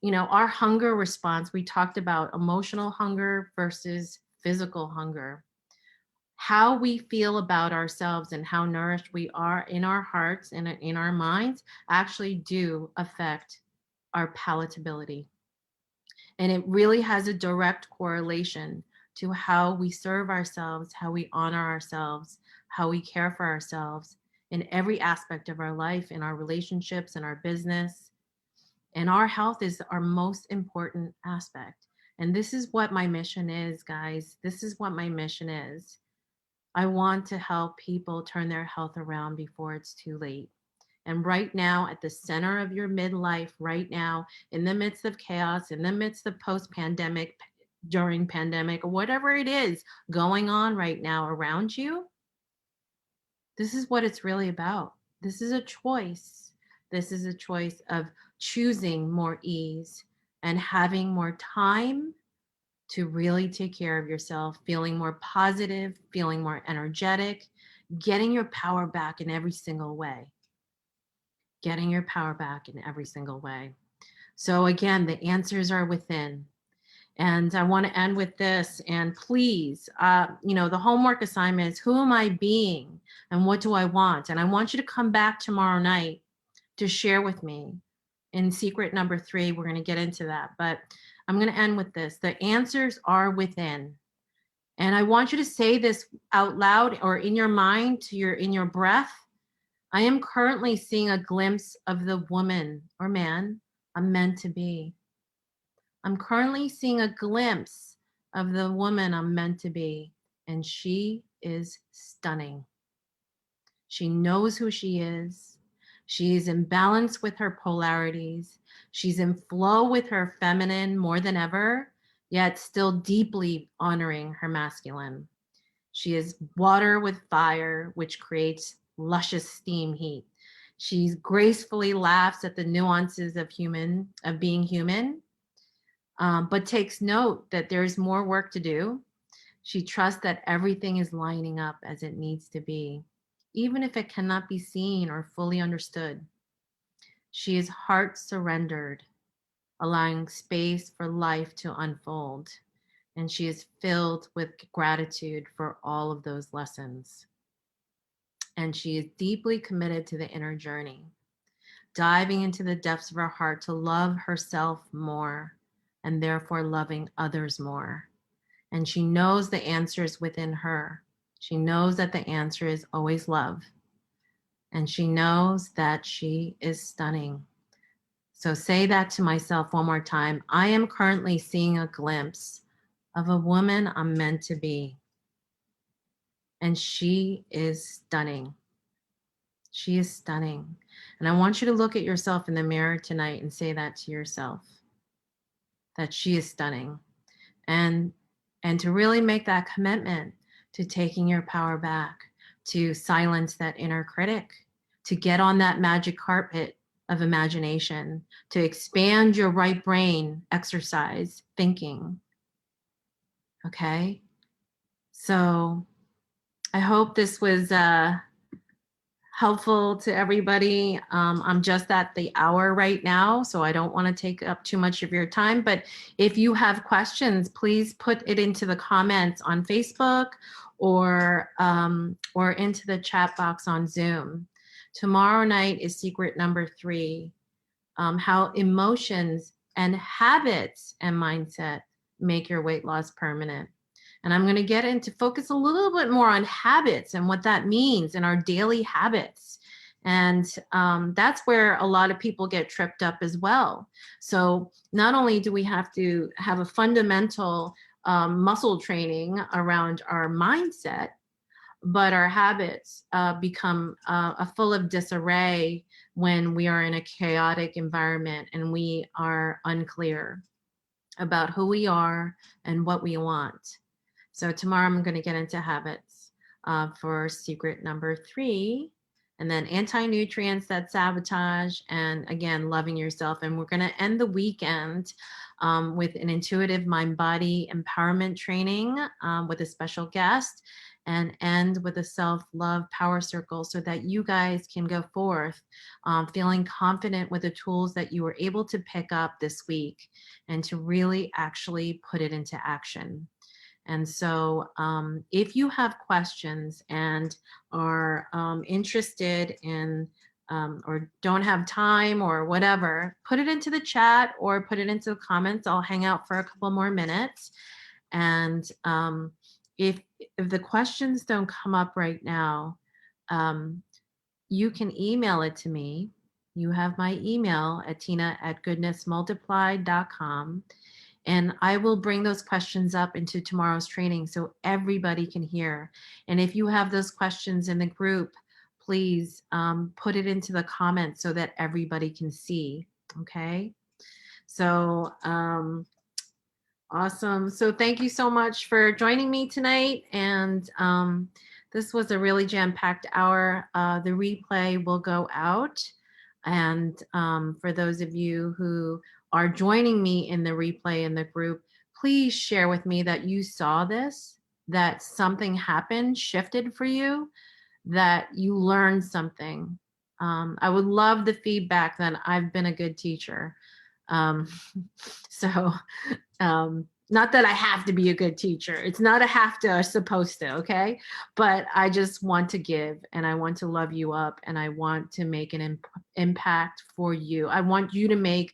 Speaker 1: our hunger response, we talked about emotional hunger versus physical hunger. How we feel about ourselves and how nourished we are in our hearts and in our minds actually do affect our palatability. And it really has a direct correlation to how we serve ourselves, how we honor ourselves, how we care for ourselves in every aspect of our life, in our relationships, in our business. And our health is our most important aspect. And this is what my mission is, guys. This is what my mission is. I want to help people turn their health around before it's too late. And right now, at the center of your midlife, right now, in the midst of chaos, in the midst of post-pandemic, during pandemic, or whatever it is going on right now around you, this is what it's really about. This is a choice. This is a choice of choosing more ease and having more time to really take care of yourself, feeling more positive, feeling more energetic, getting your power back in every single way. Getting your power back in every single way. So again, the answers are within. And I want to end with this. And please, the homework assignment is, who am I being and what do I want? And I want you to come back tomorrow night to share with me in secret number 3, we're going to get into that, but I'm going to end with this. The answers are within. And I want you to say this out loud or in your mind in your breath. I am currently seeing a glimpse of the woman or man I'm meant to be. I'm currently seeing a glimpse of the woman I'm meant to be, and she is stunning. She knows who she is. She's in balance with her polarities. She's in flow with her feminine more than ever, yet still deeply honoring her masculine. She is water with fire, which creates luscious steam heat. She gracefully laughs at the nuances of being human, but takes note that there's more work to do. She trusts that everything is lining up as it needs to be, even if it cannot be seen or fully understood. She is heart surrendered, allowing space for life to unfold. And she is filled with gratitude for all of those lessons. And she is deeply committed to the inner journey, diving into the depths of her heart to love herself more and therefore loving others more. And she knows the answer is within her. She knows that the answer is always love. And she knows that she is stunning. So say that to myself one more time. I am currently seeing a glimpse of a woman I'm meant to be. And she is stunning. She is stunning. And I want you to look at yourself in the mirror tonight and say that to yourself, that she is stunning. And to really make that commitment to taking your power back, to silence that inner critic, to get on that magic carpet of imagination, to expand your right brain exercise thinking. Okay? So I hope this was helpful to everybody. I'm just at the hour right now, so I don't want to take up too much of your time. But if you have questions, please put it into the comments on Facebook or into the chat box on Zoom. Tomorrow night is secret number 3, how emotions and habits and mindset make your weight loss permanent. And I'm going to get into focus a little bit more on habits and what that means in our daily habits. And that's where a lot of people get tripped up as well. So not only do we have to have a fundamental muscle training around our mindset, but our habits become full of disarray when we are in a chaotic environment and we are unclear about who we are and what we want. So tomorrow I'm going to get into habits for secret number 3, and then anti-nutrients that sabotage, and again, loving yourself. And we're going to end the weekend with an intuitive mind-body empowerment training with a special guest, and end with a self-love power circle so that you guys can go forth feeling confident with the tools that you were able to pick up this week and to really actually put it into action. And so if you have questions and are interested in or don't have time or whatever, put it into the chat or put it into the comments. I'll hang out for a couple more minutes. And if the questions don't come up right now, you can email it to me. You have my email at tina@goodnessmultiplied.com. And I will bring those questions up into tomorrow's training so everybody can hear. And if you have those questions in the group, please put it into the comments so that everybody can see. Okay. So awesome. So thank you so much for joining me tonight. And this was a really jam-packed hour. The replay will go out. And for those of you who are joining me in the replay in the group, please share with me that you saw this, that something happened, shifted for you, that you learned something. I would love the feedback that I've been a good teacher. So Not that I have to be a good teacher. It's not a have to or supposed to, okay? But I just want to give and I want to love you up and I want to make an impact for you. I want you to make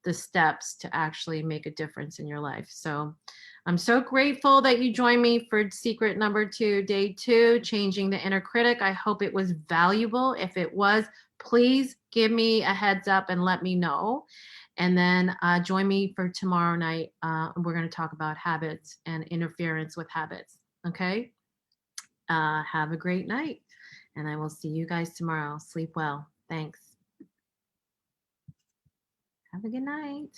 Speaker 1: the steps to actually make a difference in your life. So I'm so grateful that you joined me for secret number 2, day 2, changing the inner critic. I hope it was valuable. If it was, please give me a heads up and let me know. And then join me for tomorrow night. We're going to talk about habits and interference with habits. Okay. Have a great night. And I will see you guys tomorrow. Sleep well. Thanks. Have a good night.